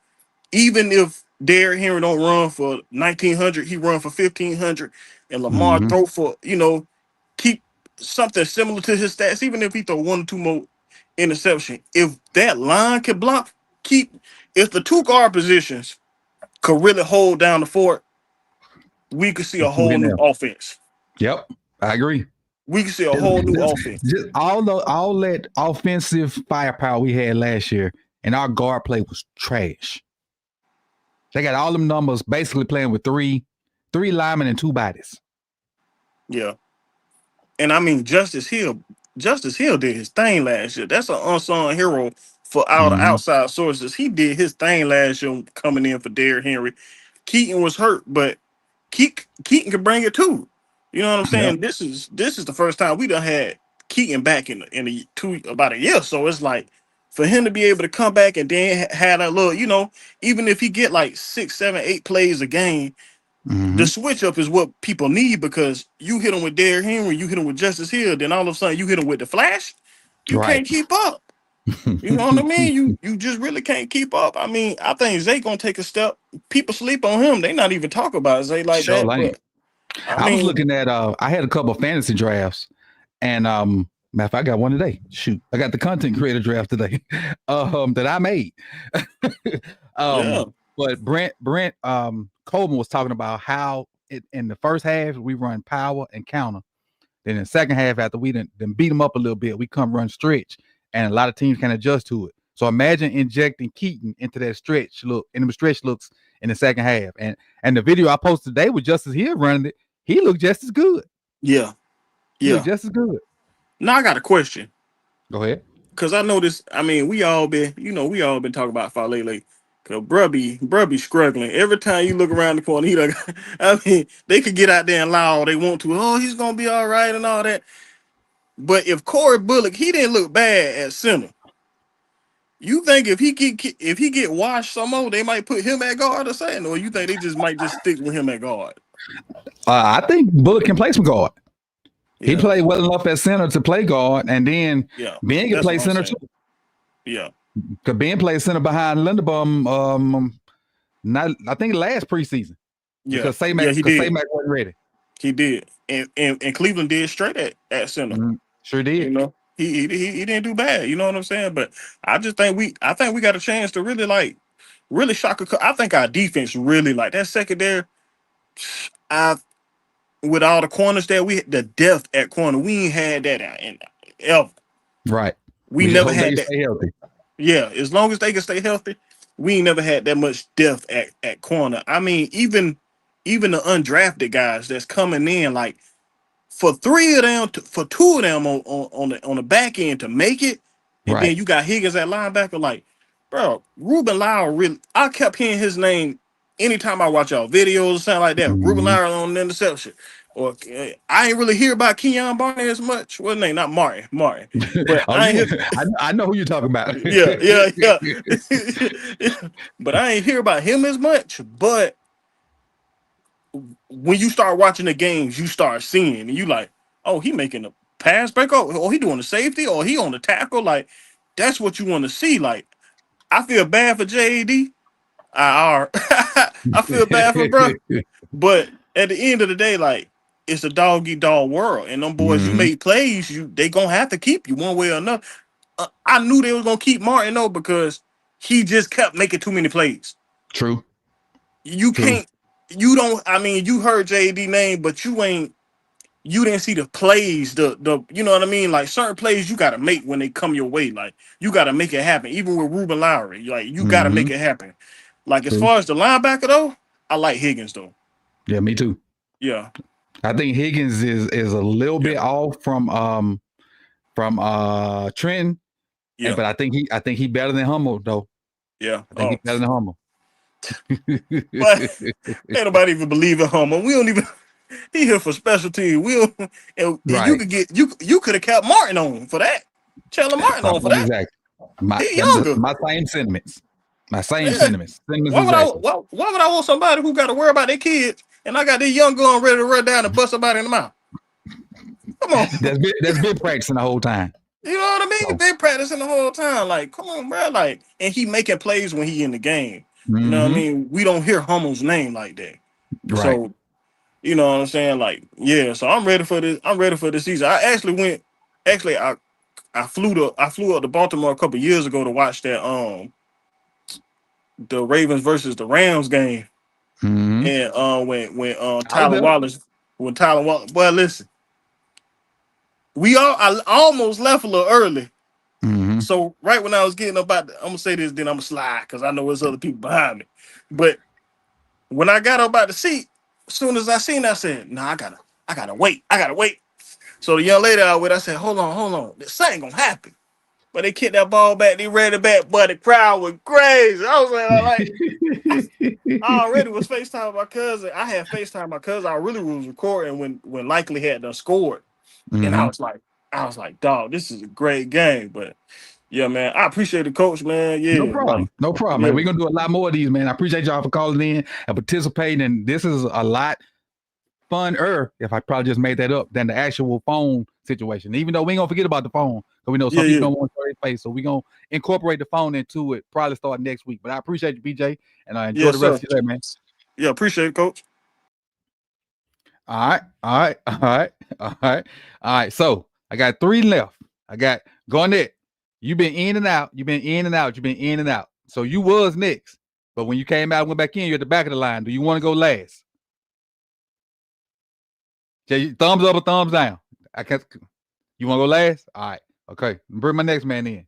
even if Derrick Henry don't run for 1,900, he run for 1,500, and Lamar Mm-hmm. throw for, keep something similar to his stats, even if he throw 1 or 2 more interception. If that line can block, if the 2 guard positions could really hold down the fort, we could see a whole new offense. Yep, I agree. We could see a whole new offense. Just all that offensive firepower we had last year, and our guard play was trash. They got all them numbers basically playing with three linemen and 2 bodies. Yeah. And I mean, Justice Hill did his thing last year. That's an unsung hero for all the outside sources. He did his thing last year coming in for Derrick Henry. Keaton was hurt, but Keaton could bring it too. You know what I'm saying? Yep. This is the first time we done had Keaton back in about a year. So it's like for him to be able to come back and then have that little, even if he get like 6, 7, 8 plays a game, the switch up is what people need, because you hit him with Derrick Henry, you hit him with Justice Hill, then all of a sudden you hit him with the Flash. You can't keep up. You know what I mean? You just really can't keep up. I mean, I think Zay gonna take a step. People sleep on him. They not even talk about Zay like Sure that. ain't. But I was looking at I had a couple of fantasy drafts, and matter of fact, I got one today. Shoot, I got the content creator draft today that I made. yeah. But Brent Coleman was talking about how in the first half we run power and counter. Then in the second half, after we then beat them up a little bit, we come run stretch, and a lot of teams can adjust to it. So imagine injecting Keaton into that stretch looks in the second half. And the video I posted today with Justice Hill running it, he looked just as good. Yeah. He looked just as good. Now I got a question. Go ahead. Cause I know this. I mean, we all been talking about Falele. Cause bruh be struggling. Every time you look around the corner, they could get out there and lie all they want to. Oh, he's gonna be all right and all that. But if Corey Bullock, he didn't look bad at center. You think if he get washed some more, they might put him at guard or something, or you think they just might just stick with him at guard? I think Bullock can play some guard. Yeah. He played well enough at center to play guard, and then Ben can play center too. Yeah. Because Ben played center behind Linderbaum. I think last preseason. Yeah. Because Saymack wasn't ready. He did, and Cleveland did straight at center. Sure did. You know, he didn't do bad. You know what I'm saying? But I think we got a chance to really shock I think our defense really like that secondary. With all the corners there, the depth at corner, we ain't had that in ever. Right. We never had that. Stay healthy. Yeah, as long as they can stay healthy, we ain't never had that much depth at corner. I mean, even the undrafted guys that's coming in, like for 2 of them on the back end to make it, and then you got Higgins at linebacker. Like, bro, Ruben Lowry, really, I kept hearing his name anytime I watch y'all videos or something like that. Ruben Lowry on the interception. Or I ain't really hear about Keon Barney as much. What's his name? Not Martin. But I know who you're talking about. Yeah. But I ain't hear about him as much. But when you start watching the games, you start seeing, and you like, oh, he making a pass break, or he doing the safety, or he on the tackle. Like, that's what you want to see. Like, I feel bad for JAD. I feel bad for bro. But at the end of the day, like, it's a dog-eat-dog world. And them boys, you make plays, they gonna have to keep you one way or another. I knew they was gonna keep Martin though, because he just kept making too many plays. True. You can't. You don't. I mean, you heard JD name, but you didn't see the plays. The you know what I mean. Like certain plays, you got to make when they come your way. Like you got to make it happen. Even with Ruben Lowry, like you got to make it happen. Like as far as the linebacker though, I like Higgins though. Yeah, me too. Yeah, I think Higgins is a little bit off from Trenton. Yeah, but I think he better than Hummel though. Yeah, I think he's better than Hummel. But ain't nobody even believe in Hummel. We don't even. He here for special team. You could have kept Martin on for that. Chandler Martin on for that. Exactly. My same sentiments. My same sentiments. Why would I want somebody who got to worry about their kids, and I got this young gun ready to run down and bust somebody in the mouth? Come on. That's been practicing the whole time. You know what I mean? Been practicing the whole time. Like, come on, bro. Like, and he making plays when he in the game. You know what I Mm-hmm. mean? We don't hear Hummel's name like that. Right. So, you know what I'm saying? Like, yeah, so I'm ready for this. I'm ready for this season. I flew up to Baltimore a couple years ago to watch that the Ravens versus the Rams game. Mm-hmm. And when I was there. Tyler Wallace, boy, listen, I almost left a little early. Mm-hmm. So right when I was getting about, I'm gonna say this, then I'm gonna slide because I know there's other people behind me. But when I got up out the seat, as soon as I seen, I said, "Nah, I gotta wait, I gotta wait." So the young lady I was with, I said, "Hold on, this ain't gonna happen." But they kicked that ball back, they ran it back, but the crowd was crazy. I was I already was FaceTime my cousin. I had FaceTime my cousin. I really was recording when Likely had done scored. And Mm-hmm. I was like, dog, this is a great game. But yeah, man, I appreciate the coach, man. No Yeah, problem. like, No problem, man. yeah, We're gonna do a lot more of these, man. I appreciate y'all for calling in and participating. And this is a lot funner, if I probably just made that up, than the actual phone situation. Even though we ain't gonna forget about the phone, because we know some people yeah. don't want to show their face. So we're gonna incorporate the phone into it, probably start next week. But I appreciate you, BJ, and I enjoy Yes, the rest sir. of your day, man. Yeah, appreciate it, coach. All right, all right, all right, all right, all right. So I got 3 left. I got Garnett. You've been in and out. You've been in and out. You've been in and out. So you was next, but when you came out and went back in, you're at the back of the line. Do you want to go last? Jay, thumbs up or thumbs down? I can't. You want to go last? All right. Okay. Bring my next man in.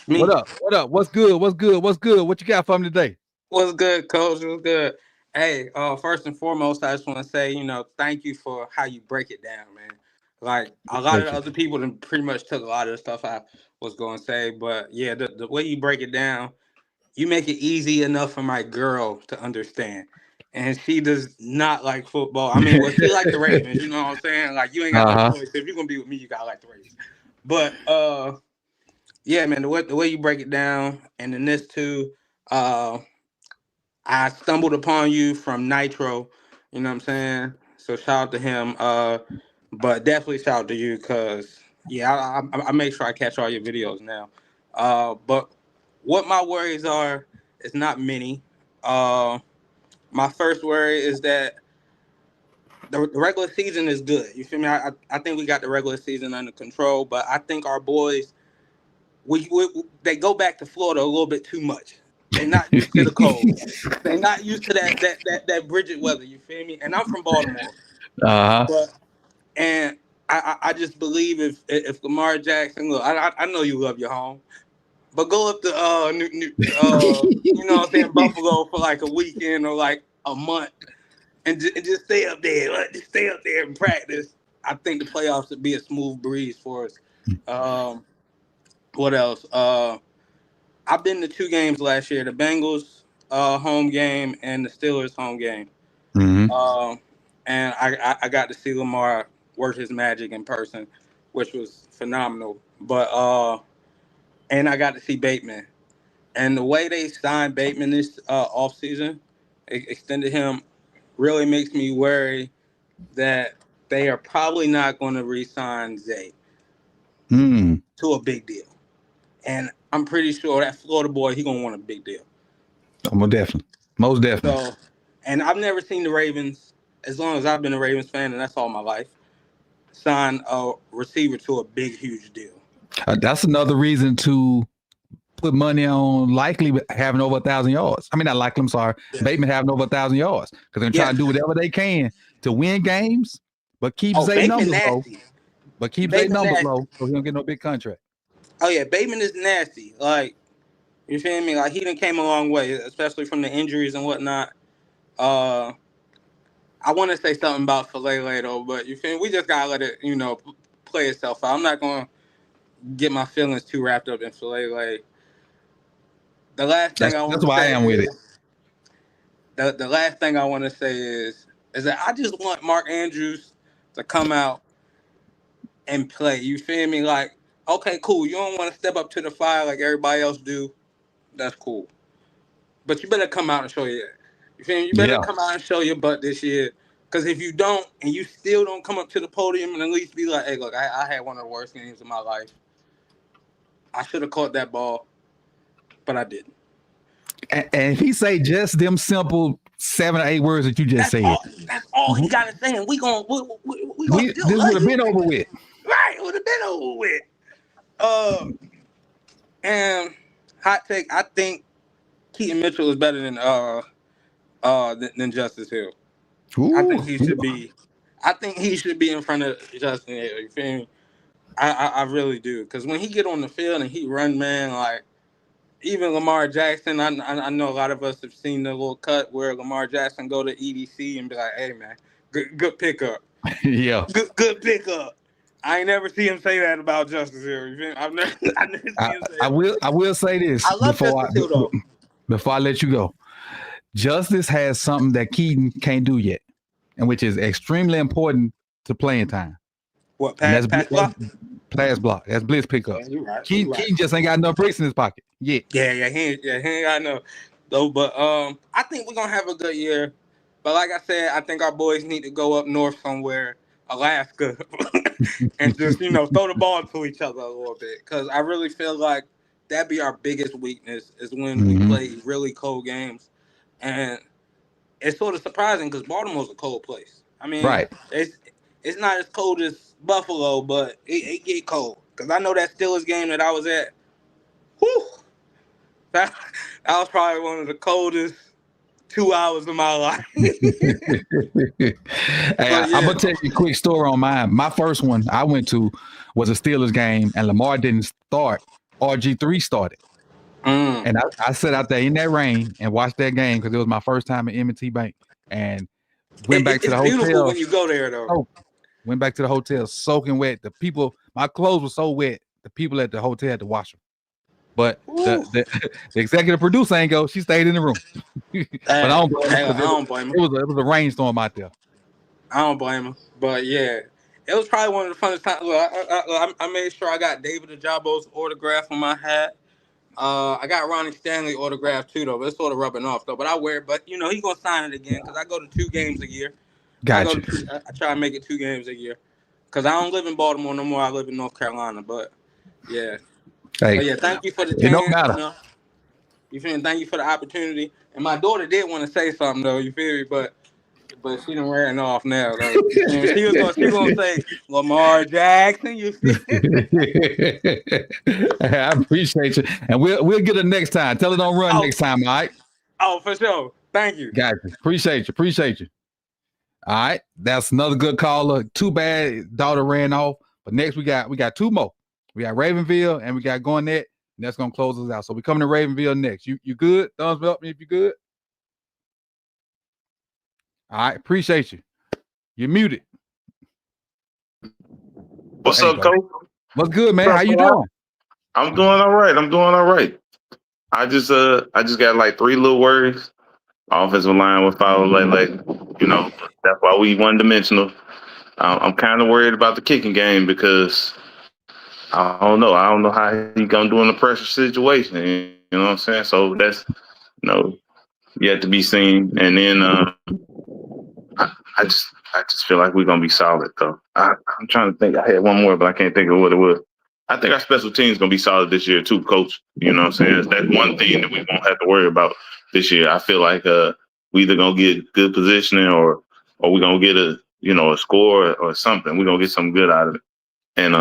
Me. What up? What up? What's good? What's good? What's good? What you got for me today? What's good, coach? What's good? Hey, first and foremost, I just want to say, thank you for how you break it down, man. Like a lot of the Appreciate other people that pretty much took a lot of the stuff I was going to say, but yeah, the way you break it down, you make it easy enough for my girl to understand. And she does not like football. I mean, well, she like the Ravens, you know what I'm saying? Like you ain't got no Uh-huh. choice. If you're gonna be with me, you gotta like the Ravens. But yeah, man, the way you break it down, and then this too, I stumbled upon you from Nitro, you know what I'm saying? So shout out to him. But definitely shout out to you because yeah, I make sure I catch all your videos now. But what my worries are is not many. My first worry is that the regular season is good. You feel me? I think we got the regular season under control, but I think our boys we they go back to Florida a little bit too much. They're not used to the cold. They're not used to that Bridget weather. You feel me? And I'm from Baltimore, Uh-huh. but and I just believe if Lamar Jackson, look, I know you love your home, but go up to you know what I'm saying, Buffalo for like a weekend or like a month, and just stay up there. Like, just stay up there and practice. I think the playoffs would be a smooth breeze for us. What else? I've been to 2 games last year: the Bengals home game and the Steelers home game. Mm-hmm. And I got to see Lamar work his magic in person, which was phenomenal. But and I got to see Bateman. And the way they signed Bateman this offseason, extended him, really makes me worry that they are probably not going to re-sign Zay Mm. to a big deal. And I'm pretty sure that Florida boy, he gonna want a big deal. Most definitely. Most definitely. So, and I've never seen the Ravens, as long as I've been a Ravens fan, and that's all my life, sign a receiver to a big, huge deal. That's another reason to put money on Likely having over 1,000 yards. I mean, not Likely, I'm sorry. Yeah. Bateman having over 1,000 yards. Because they're going to try Yeah. and do whatever they can to win games, but keep Oh, Zay Bateman numbers low. nasty. But keep Zay Bateman numbers nasty. low so he don't get no big contract. Oh yeah, Bateman is nasty. Like, you feel me? Like he done came a long way, especially from the injuries and whatnot. I want to say something about Falele though, but you feel me? We just gotta let it, play itself out. I'm not gonna get my feelings too wrapped up in Falele. The last thing I want That's to why I say am with it. is the last thing I want to say is that I just want Mark Andrews to come out and play. You feel me? Like, okay, cool. You don't want to step up to the fire like everybody else do. That's cool. But you better come out and show your. You feel me? You better Yeah. come out and show your butt this year. Because if you don't, and you still don't come up to the podium and at least be like, hey, look, I had one of the worst games of my life. I should have caught that ball, but I didn't. And if he say just them simple 7 or 8 words that you just said, That's all he gotta say, and we gonna still this love would have you. been over with. Right, it would have been over with. And hot take, I think Keaton Mitchell is better than Justice Hill. I think he should be. I think he should be in front of Justin Hill. You feel me? I really do. Because when he get on the field and he run, man, like even Lamar Jackson, I know a lot of us have seen the little cut where Lamar Jackson go to EDC and be like, "Hey, man, good pickup, Yeah. good pickup." I ain't never see him say that about Justice Hill. You feel me? I never seen him say that. I will say this I love Justice Hill though. before I let you go. Justice has something that Keaton can't do yet, and which is extremely important to playing time. What, pass block? Pass block. That's blitz pickup. Yeah, you're right. Keaton just ain't got enough bricks in his pocket yet. Yeah, he ain't got no. Though, but I think we're gonna have a good year. But like I said, I think our boys need to go up north somewhere, Alaska, and just throw the ball to each other a little bit. Because I really feel like that'd be our biggest weakness is when we play really cold games, and it's sort of surprising because Baltimore's a cold place. I mean, right? It's not as cold as Buffalo, but it get cold. Because I know that Steelers game that I was at, whew, that was probably one of the coldest 2 hours of my life. Hey, I'm going to tell you a quick story on mine. My first one I went to was a Steelers game, and Lamar didn't start. RG3 started. And I sat out there in that rain and watched that game because it was my first time at M&T Bank. And went back to the hotel. It's beautiful when you go there, though. Went back to the hotel soaking wet. The people, my clothes were so wet, the people at the hotel had to wash them. But the executive producer ain't go. She stayed in the room. But I don't blame her. It was a rainstorm out there. I don't blame her. But yeah, it was probably one of the funnest times. I made sure I got David Ajabo's autograph on my hat. I got Ronnie Stanley autograph too, though. But it's sort of rubbing off, though. But I wear it. But he's gonna sign it again because I go to 2 games a year. Gotcha. I try to make it 2 games a year because I don't live in Baltimore no more. I live in North Carolina. But yeah. Hey, but yeah, thank you for the chance. It don't matter. You feel me? Thank you for the opportunity. And my daughter did want to say something though. You feel me? But she done ran off now. Though. She was gonna say Lamar Jackson. You feel me? I appreciate you, and we'll get it next time. Tell her don't run next time. All right. Oh, for sure. Thank you. Gotcha. Appreciate you. All right, that's another good caller. Too bad daughter ran off, but next we got 2 more. We got Ravenville and we got Garnett, and that's gonna close us out. So we coming to Ravenville next. You good? Thumbs up if you good. All right, appreciate you. You're muted. What's up, Coach? What's good, man? How you doing? I'm doing all right. I just got like 3 little words. Offensive line with foul like that's why we one-dimensional. I'm kind of worried about the kicking game because I don't know how he gonna do in a pressure situation. You know what I'm saying? So that's yet to be seen. And then I just feel like we're gonna be solid though. I'm trying to think. I had one more, but I can't think of what it was. I think our special team is gonna be solid this year too, Coach. You know what I'm saying? That's one thing that we won't have to worry about this year. I feel like we either gonna get good positioning or we're gonna get a score or something. We're gonna get something good out of it. And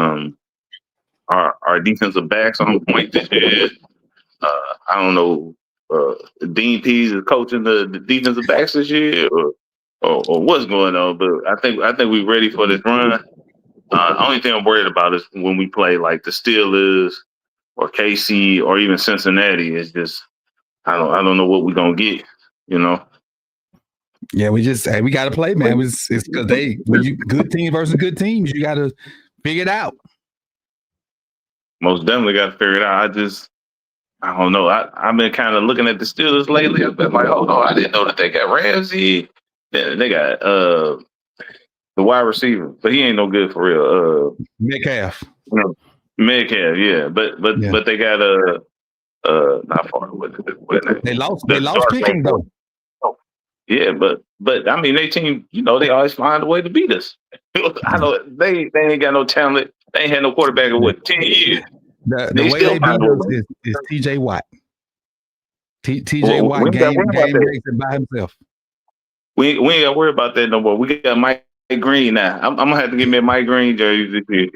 our defensive backs on point this year. I don't know. Dean Pease is coaching the defensive backs this year, or what's going on. But I think we're ready for this run. The only thing I'm worried about is when we play like the Steelers or KC or even Cincinnati. It's just I don't know what we're gonna get. Yeah, we got to play, man. It's because when you good team versus good teams, you got to figure it out. Most definitely got to figure it out. I don't know. I've been kind of looking at the Steelers lately. I've been like, oh no, I didn't know that they got Ramsey. They got the wide receiver, but he ain't no good for real. Metcalf. Metcalf, yeah. But they got not far. They lost Pickens though. Yeah, but I mean, they team, they always find a way to beat us. I know they ain't got no talent. They ain't had no quarterback in 10 years. The way they beat us is TJ Watt. TJ We Watt ain't got to game worry about that. breaks it by himself. We ain't got to worry about that no more. We got Mike Green now. I'm gonna have to give me a Mike Green jersey this year.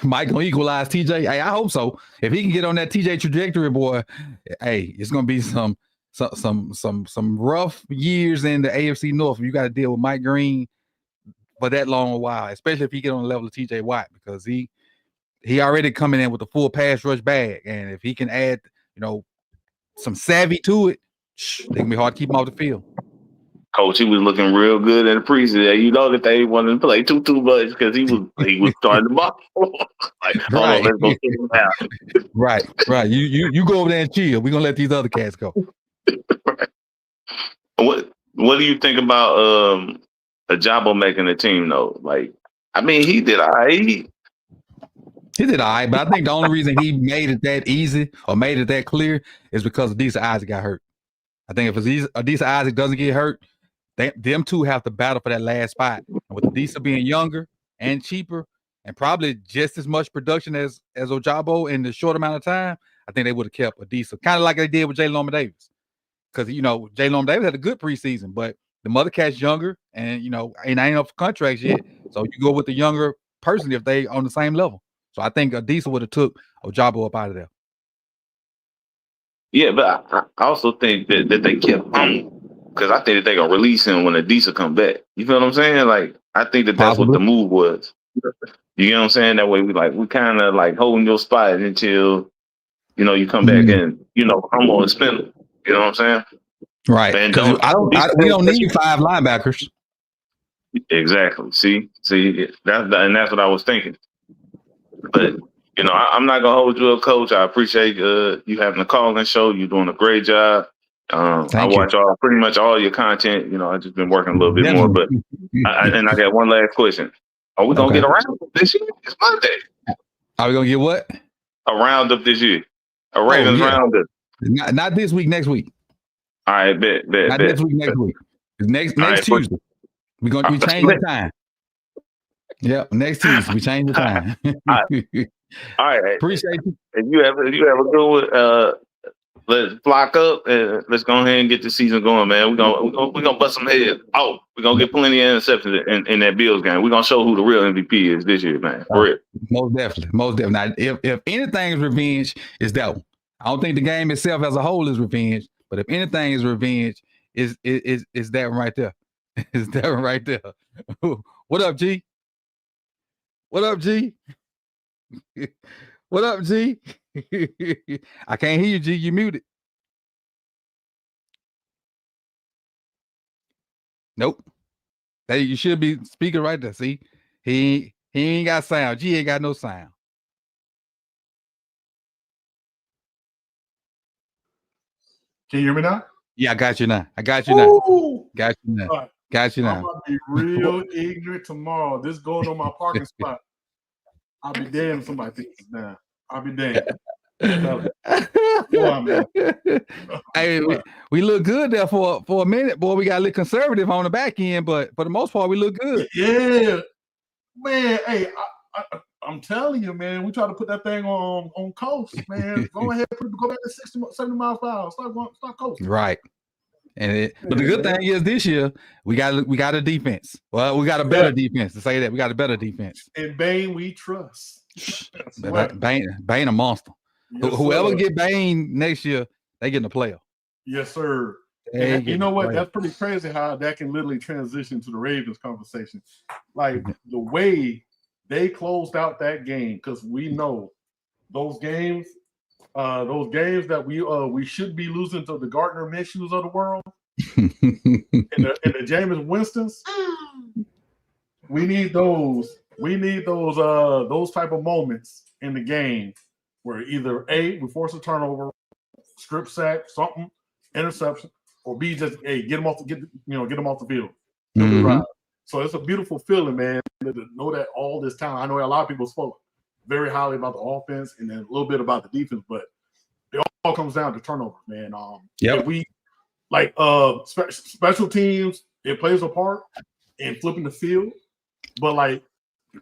Mike gonna equalize TJ. Hey, I hope so. If he can get on that TJ trajectory, boy, hey, it's gonna be some rough years in the AFC North. You got to deal with Mike Green for that long a while, especially if he get on the level of TJ Watt, because he already coming in with the full pass rush bag, and if he can add, some savvy to it, they can be hard to keep him off the field. Coach, he was looking real good in the preseason. You know that they wanted to play too much because he was starting the ball. Like, hold on, let's go sit him down. Right. You go over there and chill. We're gonna let these other cats go. Right. What do you think about Ajabo making the team though? Like, I mean, he did all right. He did all right, but I think the only reason he made it that easy or made it that clear is because Adisa Isaac got hurt. I think if Adisa Isaac doesn't get hurt, them two have to battle for that last spot. And with Adisa being younger and cheaper and probably just as much production as Ojabo in the short amount of time, I think they would have kept Adisa, kind of like they did with Jalen Norman Davis. Because, Jalen Norman Davis had a good preseason, but the mother cat's younger and, ain't up for contracts yet. So you go with the younger person if they on the same level. So I think Adisa would have took Ojabo up out of there. Yeah, but I also think that they kept him because I think that they're going to release him when Adisa come back. You feel what I'm saying? Like, I think that's what the move was. You know what I'm saying? That way we kind of like holding your spot until, you come back and, I'm going to spend him. You know what I'm saying? Right. And we don't need 5 linebackers. Exactly. See, that's what I was thinking. But I'm not gonna hold you up, Coach. I appreciate you having the call-in show. You're doing a great job. I watch pretty much all your content. I just been working a little bit more. But I got one last question. Are we gonna get a roundup this year? It's Monday. Are we gonna get what? A roundup this year. A Ravens roundup. Not this week. Next week. All right, bet. Not this week. Next week. Next Tuesday. We change the time. Yep, next Tuesday we change the time. All right. Appreciate you. If you ever go with let's block up and let's go ahead and get the season going, man. We're gonna bust some heads. Oh, we're gonna get plenty of interceptions in that Bills game. We're gonna show who the real MVP is this year, man. For real. Most definitely. Now, if anything is revenge, it's that one. I don't think the game itself as a whole is revenge, but if anything is revenge, is that one right there. Is that one right there. What up, G? What up, G? What up, G? I can't hear you, G. You muted. Nope. You should be speaking right there. See, he ain't got sound. G ain't got no sound. Can you hear me now? Yeah, I got you now. Ooh. Got you now. Right. Got you now. I'm gonna be real ignorant tomorrow. This going on my parking spot. I'll be damned if somebody thinks it's down. I'll be damned. Hey, we look good there for a minute, boy. We got a little conservative on the back end, but for the most part, we look good. Yeah, man. Hey, I'm telling you, man. We try to put that thing on coast, man. Go ahead, go back to 60, 70 miles per hour. Start coasting. Right. But the good thing is this year we got a defense. Well, we got a better defense. To say that we got a better defense. And Bane, we trust. Bane a monster. Yes, whoever get Bane next year, they getting a player. Yes, sir. And you know what? That's pretty crazy how that can literally transition to the Ravens conversation. Like the way they closed out that game, because we know those games that we should be losing to the Gardner Minshews of the world and the Jameis Winstons. We need those type of moments in the game where either A, we force a turnover, strip sack, something, interception, or B, just get them off the field. Mm-hmm. So it's a beautiful feeling, man, to know that all this talent. I know a lot of people spoke very highly about the offense and then a little bit about the defense, but it all comes down to turnovers, man. We like special teams, it plays a part in flipping the field, but like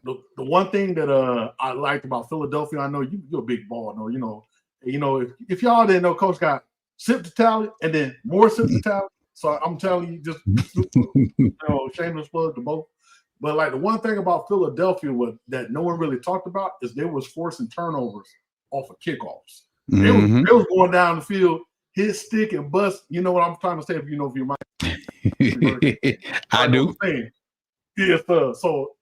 the one thing that I liked about Philadelphia, I know you're a big ball, You know, if y'all didn't know, Coach got sip to tally and then more sip to tally. So I'm telling you, just shameless plug to both. But like the one thing about Philadelphia that no one really talked about is they was forcing turnovers off of kickoffs. They was going down the field, hit stick and bust. You know what I'm trying to say? If you might, I do. Yes, so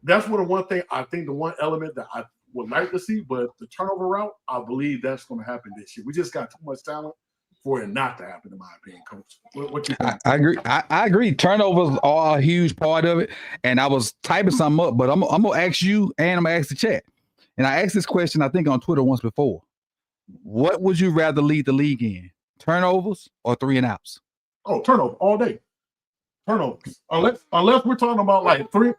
that's one thing I think the one element that I would like to see, but the turnover route, I believe that's going to happen this year. We just got too much talent for it not to happen, in my opinion, Coach. What you think? I agree. I agree. Turnovers are a huge part of it. And I was typing something up, but I'm gonna ask you and I'm gonna ask the chat. And I asked this question, I think, on Twitter once before. What would you rather lead the league in? Turnovers or 3 and outs? Oh, turnover all day. Turnovers. Unless we're talking about like 3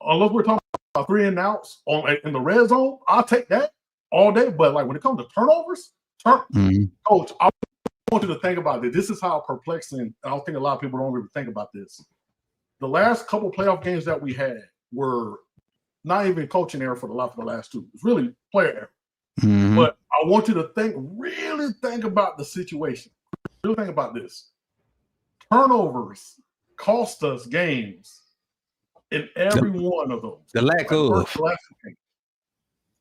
and outs in the red zone, I'll take that all day. But like when it comes to turnovers, Coach, I want you to think about this. This is how perplexing. I don't think a lot of people don't really think about this. The last couple playoff games that we had were not even coaching error for the last 2. It's really player error. But I want you to really think about the situation. Really think about this. Turnovers cost us games in every one of those. The lack of.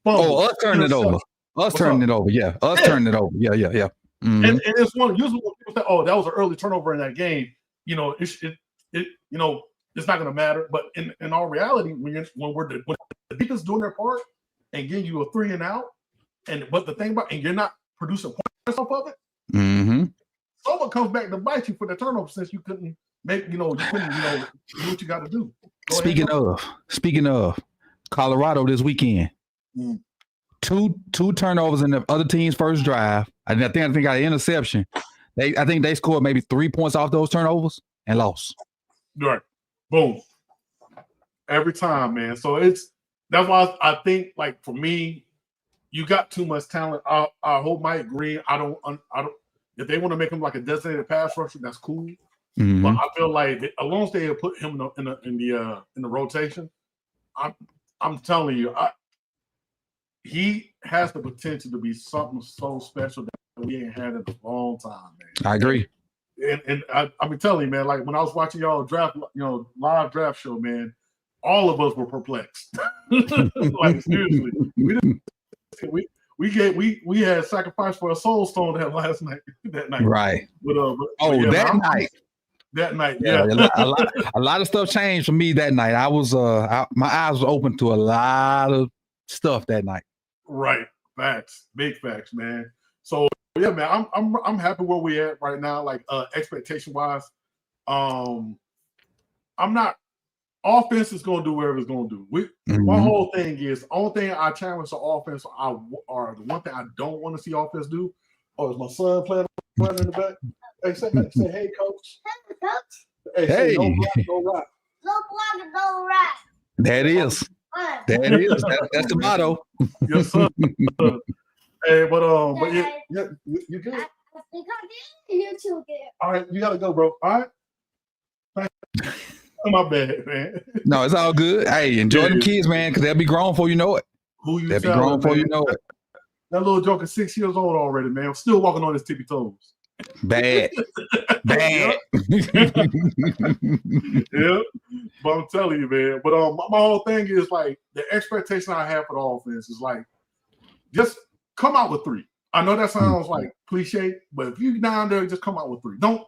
Us turning it over. Us turning it over. Yeah. Us turning it over. Yeah. And it's usually when people say, "Oh, that was an early turnover in that game." You know, it's not going to matter. But in all reality, when the defense doing their part and getting you a 3 and out, but the thing about you're not producing points off of it, someone comes back to bite you for the turnover since you couldn't make do what you got to do. Speaking of Colorado this weekend. Two turnovers in the other team's first drive. I think got an interception. I think they scored maybe 3 points off those turnovers and lost. Right. Boom. Every time, man. So that's why I think, like, for me, you got too much talent. I hope Mike Green. I don't. If they want to make him like a designated pass rusher, that's cool. But I feel like as long as they put him in the rotation, I'm telling you, he has the potential to be something so special that we ain't had in a long time, man. I agree. And I'm telling you, man, like when I was watching y'all draft, live draft show, man, all of us were perplexed. Like seriously, we had sacrifice for a soul stone that night. Right. But that night, yeah. A lot of stuff changed for me that night. I was my eyes were open to a lot of stuff that night. Right. Facts. Big facts, man. So yeah, man, I'm happy where we at right now, like expectation wise. I'm not offense is gonna do whatever it's gonna do. My whole thing is only thing I challenge the offense or the one thing I don't want to see offense do. Oh, is my son playing in the back? Hey, say hey, coach. Hey, say, no block, no rock. No block, no rock. That is. That is. That's the motto. Yes, sir. Hey, but yeah, you good? I think I did. You too good. All right, you gotta go, bro. All right. My bad, man. No, it's all good. Hey, enjoy them kids, man, because they'll be grown before you know it. They'll be grown before you know it. That little joker 6 years old already, man. I'm still walking on his tippy toes. Bad. Yeah, but I'm telling you, man. But my whole thing is like the expectation I have for the offense is like just come out with 3. I know that sounds like cliche, but if you down there, just come out with 3. Don't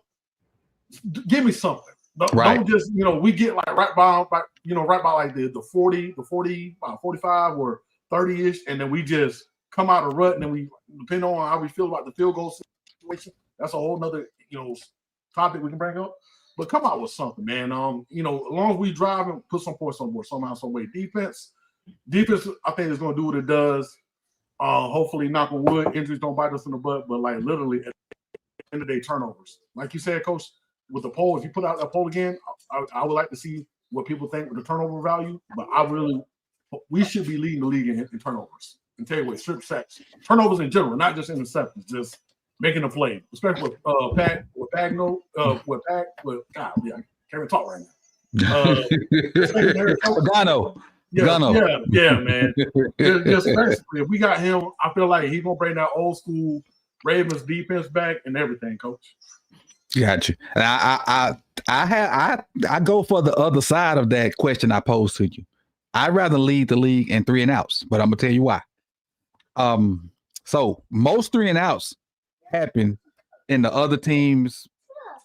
give me something. Don't just we get like right by like the 40, 45 or 30-ish, and then we just come out of rut, and then we depending on how we feel about the field goal situation. That's a whole nother topic we can bring up. But come out with something, man. As long as we drive and put some points on board somehow, some way. Defense, I think is going to do what it does. Hopefully, knock on wood, injuries don't bite us in the butt. But like literally, at the end of the day, turnovers. Like you said, Coach, with the poll, if you put out that poll again, I would like to see what people think with the turnover value. But we should be leading the league in turnovers. And tell you what, strip sacks, turnovers in general, not just interceptions, just making a play, especially with God, yeah, I can't even talk right now. Pagano. Yeah, man. Just basically, if we got him, I feel like he's gonna bring that old school Ravens defense back and everything, coach. Got you. And I go for the other side of that question I posed to you. I'd rather lead the league in 3 and outs, but I'm gonna tell you why. So most 3 and outs happen in the other team's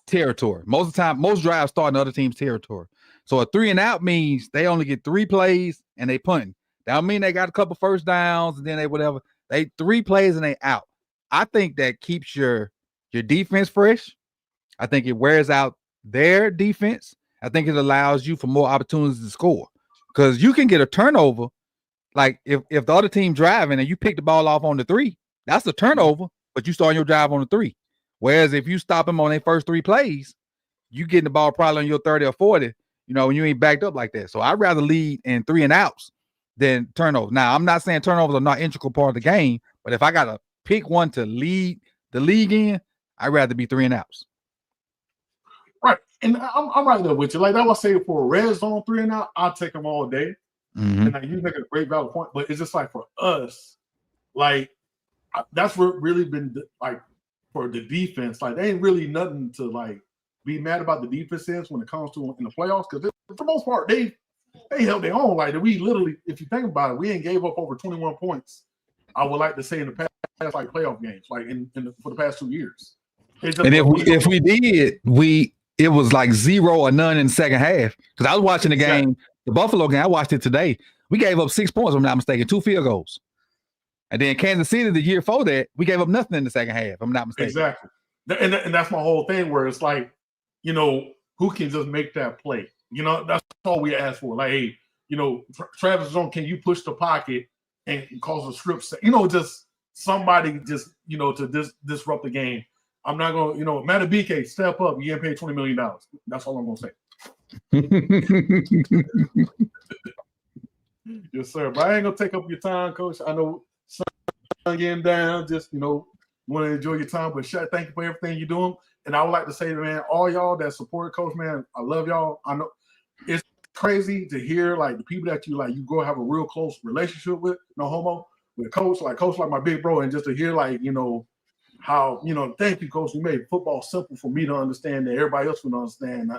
territory. Most of the time, most drives start in the other team's territory. So a 3 and out means they only get 3 plays and they punting. That don't mean they got a couple first downs and then they whatever. They 3 plays and they out. I think that keeps your defense fresh. I think it wears out their defense. I think it allows you for more opportunities to score because you can get a turnover. Like if the other team driving and you pick the ball off on the 3, that's a turnover, but you start your drive on the 3. Whereas if you stop them on their first 3 plays, you getting the ball probably on your 30 or 40, when you ain't backed up like that. So I'd rather lead in 3 and outs than turnovers. Now, I'm not saying turnovers are not an integral part of the game, but if I got to pick one to lead the league in, I'd rather be 3 and outs. Right. And I'm right there with you. Like I was saying, for a red zone 3 and out, I'll take them all day. Mm-hmm. And you make a great valid point, but it's just like for us, like that's what really been like for the defense. Like they ain't really nothing to like be mad about the defense is when it comes to in the playoffs, because for the most part they held their own. Like we literally, if you think about it, we ain't gave up over 21 points. I would like to say in the past like playoff games, like for the past 2 years. And if we did, it was like 0 or none in the second half. Because I was watching the game, the Buffalo game. I watched it today. We gave up 6 points, if I'm not mistaken, 2 field goals. And then Kansas City the year before that, we gave up nothing in the second half, if I'm not mistaken. Exactly. And that's my whole thing where it's like, who can just make that play? That's all we ask for. Like, hey, Travis Jones, can you push the pocket and cause a strip set? Just somebody just, to disrupt the game. I'm not going to, Matabike, step up. You get paid $20 million. That's all I'm going to say. Yes, sir. But I ain't going to take up your time, Coach. I know sun getting down. Just, want to enjoy your time. But thank you for everything you're doing. And I would like to say, man, all y'all that support Coach, man, I love y'all. I know it's crazy to hear, like, the people that you go have a real close relationship with, no homo, with Coach like my big bro. And just to hear, like, how, thank you, Coach. You made football simple for me to understand that everybody else would understand.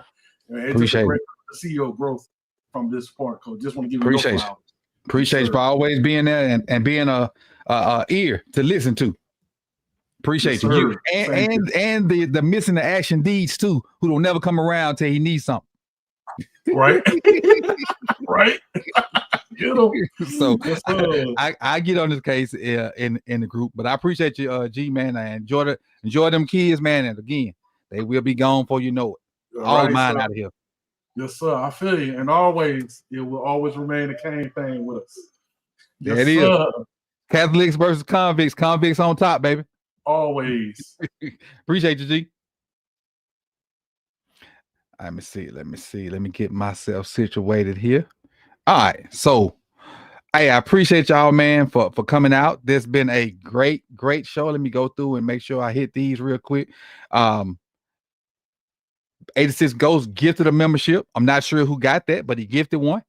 It's just great to see your growth from this part, Coach. Just want to give you Appreciate you. Appreciate you for always being there and being a ear to listen to. Appreciate you. And the missing the action deeds too, who will never come around till he needs something. Right. Right. So I get on this case in the group, but I appreciate you, G, man. I enjoy them kids, man. And again, they will be gone before you know it. All mine out of here. Yes, sir. I feel you. And always, it will always remain a Kane thing with us. Yes, there it is. Catholics versus convicts. Convicts on top, baby. Always. Appreciate you, G. Let me see. Let me get myself situated here. All right. So, hey, I appreciate y'all, man, for coming out. This has been a great show. Let me go through and make sure I hit these real quick. 86 Ghost gifted a membership. I'm not sure who got that, but he gifted one.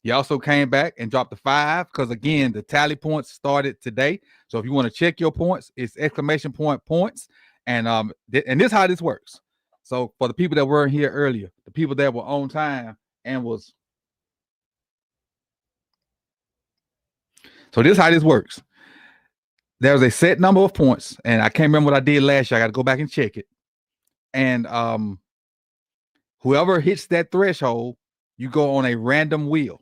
He also came back and dropped the 5 because, again, the tally points started today. So if you want to check your points, it's exclamation point points. And this is how this works. So for the people that weren't here earlier, the people that were on time and was. So this is how this works. There's a set number of points, and I can't remember what I did last year. I got to go back and check it. And whoever hits that threshold, you go on a random wheel.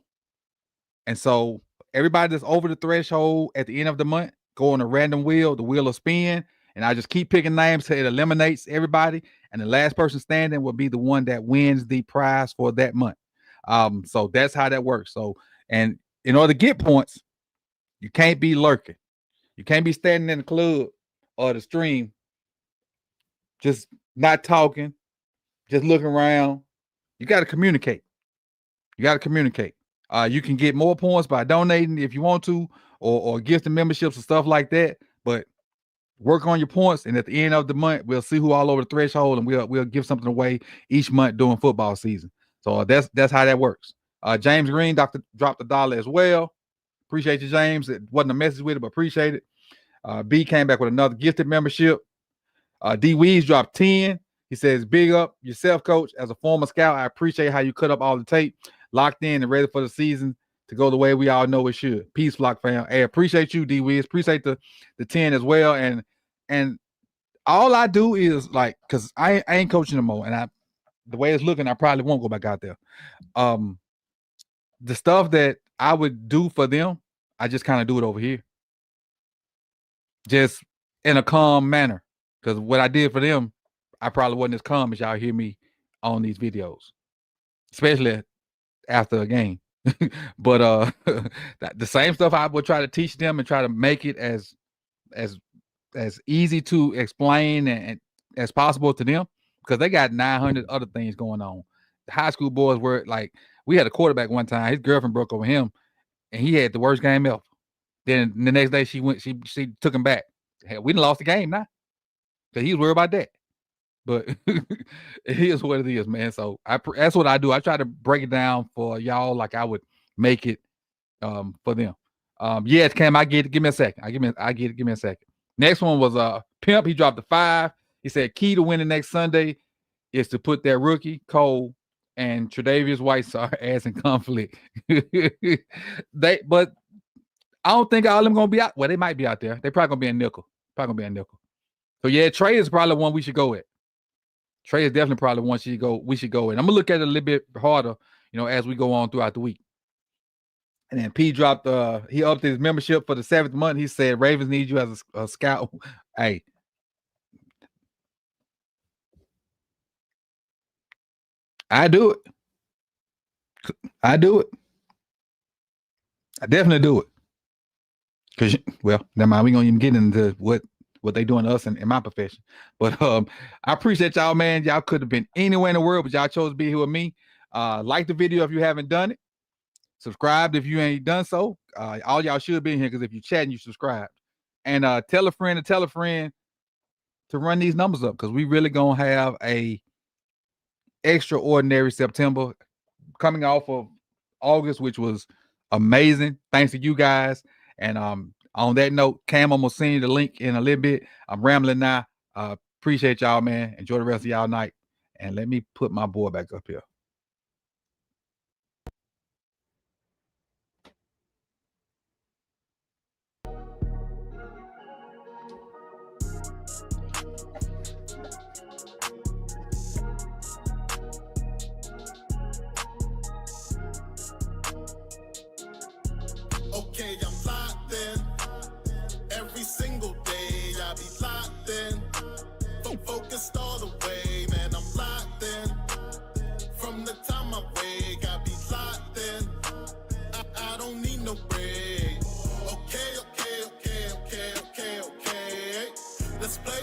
And so everybody that's over the threshold at the end of the month, go on a random wheel. The wheel will spin, and I just keep picking names till it eliminates everybody. And the last person standing will be the one that wins the prize for that month. So that's how that works. So, and in order to get points, you can't be lurking. You can't be standing in the club or the stream, just not talking, just looking around. You got to communicate. You can get more points by donating if you want to, or gifting memberships and stuff like that. But work on your points, and at the end of the month, we'll see who all over the threshold, and we'll give something away each month during football season. So that's how that works. James Green dropped the dollar as well. Appreciate you, James. It wasn't a message with it, but appreciate it. B came back with another gifted membership. D Weeds dropped 10. He says, big up yourself, coach. As a former scout, I appreciate how you cut up all the tape, locked in and ready for the season to go the way we all know it should. Peace, Flock fam. Hey, appreciate you, D Weeds. Appreciate the 10 as well. And all I do is like, because I ain't coaching no more, and the way it's looking, I probably won't go back out there. The stuff that I would do for them, I just kind of do it over here, just in a calm manner. Because what I did for them, I probably wasn't as calm as y'all hear me on these videos, especially after a game. But the same stuff I would try to teach them and try to make it as easy to explain and as possible to them, because they got 900 other things going on. The high school boys were like, we had a quarterback one time, his girlfriend broke over him, and he had the worst game ever. Then the next day she took him back. Hell, we done lost the game now because he was worried about that. But it is what it is, man. So that's what I do. I try to break it down for y'all like I would make it for them. Yes, Cam, I get it. Give me a second. I get it. Give me a second. Next one was Pimp. He dropped the 5. He said key to winning next Sunday is to put that rookie Cole and Tre'Davious Whiteside ass in conflict. But I don't think all of them gonna be out. Well, they might be out there. They probably gonna be in nickel. So yeah, Trey is probably the one we should go with. Trey is definitely probably one we should go in. I'm gonna look at it a little bit harder, as we go on throughout the week. And then P dropped he upped his membership for the 7th month. He said Ravens need you as a scout. Hey. I do it. I definitely do it. Because, well, never mind. We gonna even get into what they doing to us in my profession. But I appreciate y'all, man. Y'all could have been anywhere in the world, but y'all chose to be here with me. Like the video if you haven't done it. Subscribe if you ain't done so. All y'all should be in here because if you chatting, you subscribe. And tell a friend to run these numbers up, because we really gonna have a extraordinary September coming off of August, which was amazing. Thanks to you guys. And on that note, Cam, I'm gonna send you the link in a little bit. I'm rambling now. Appreciate y'all, man. Enjoy the rest of y'all night. And let me put my board back up here. Okay, I'm locked in. Every single day I be locked in. Focused all the way, man, I'm locked in. From the time I wake, I be locked in. I don't need no break. Okay. Let's play.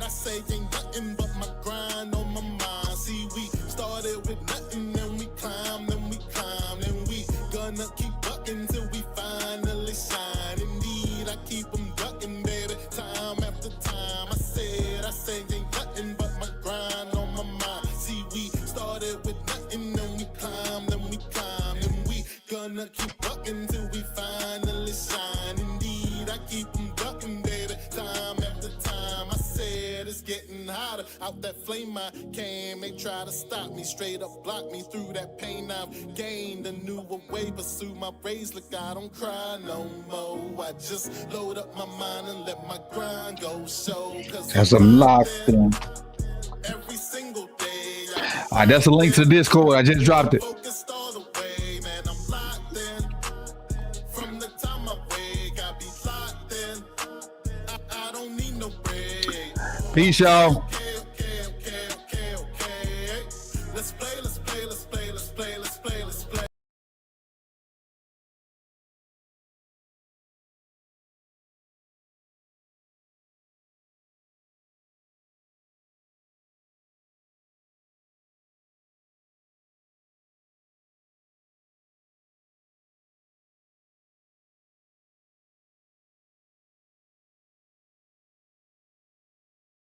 I say ain't nothing but my grind on my mind. See, we started with nothing, then we climb, then we gonna keep ducking till we finally shine. Indeed, I keep them ducking, baby, time after time. I say ain't nothing but my grind on my mind. See, we started with nothing, then we climb, then we gonna keep ducking till we finally shine. Indeed, I keep them ducking, baby, time after time. I said it's getting hotter out that flame I came. They try to stop me, straight up block me through that pain. I've gained a newer way, pursue my rays. Look, I don't cry no more. I just load up my mind and let my grind go show. That's a lot. Every single day. All right, that's a link to the Discord. I just dropped it. Focused all the way, man, I'm locked in. From the time I wake, I be locked in. I don't need no break. Peace, y'all.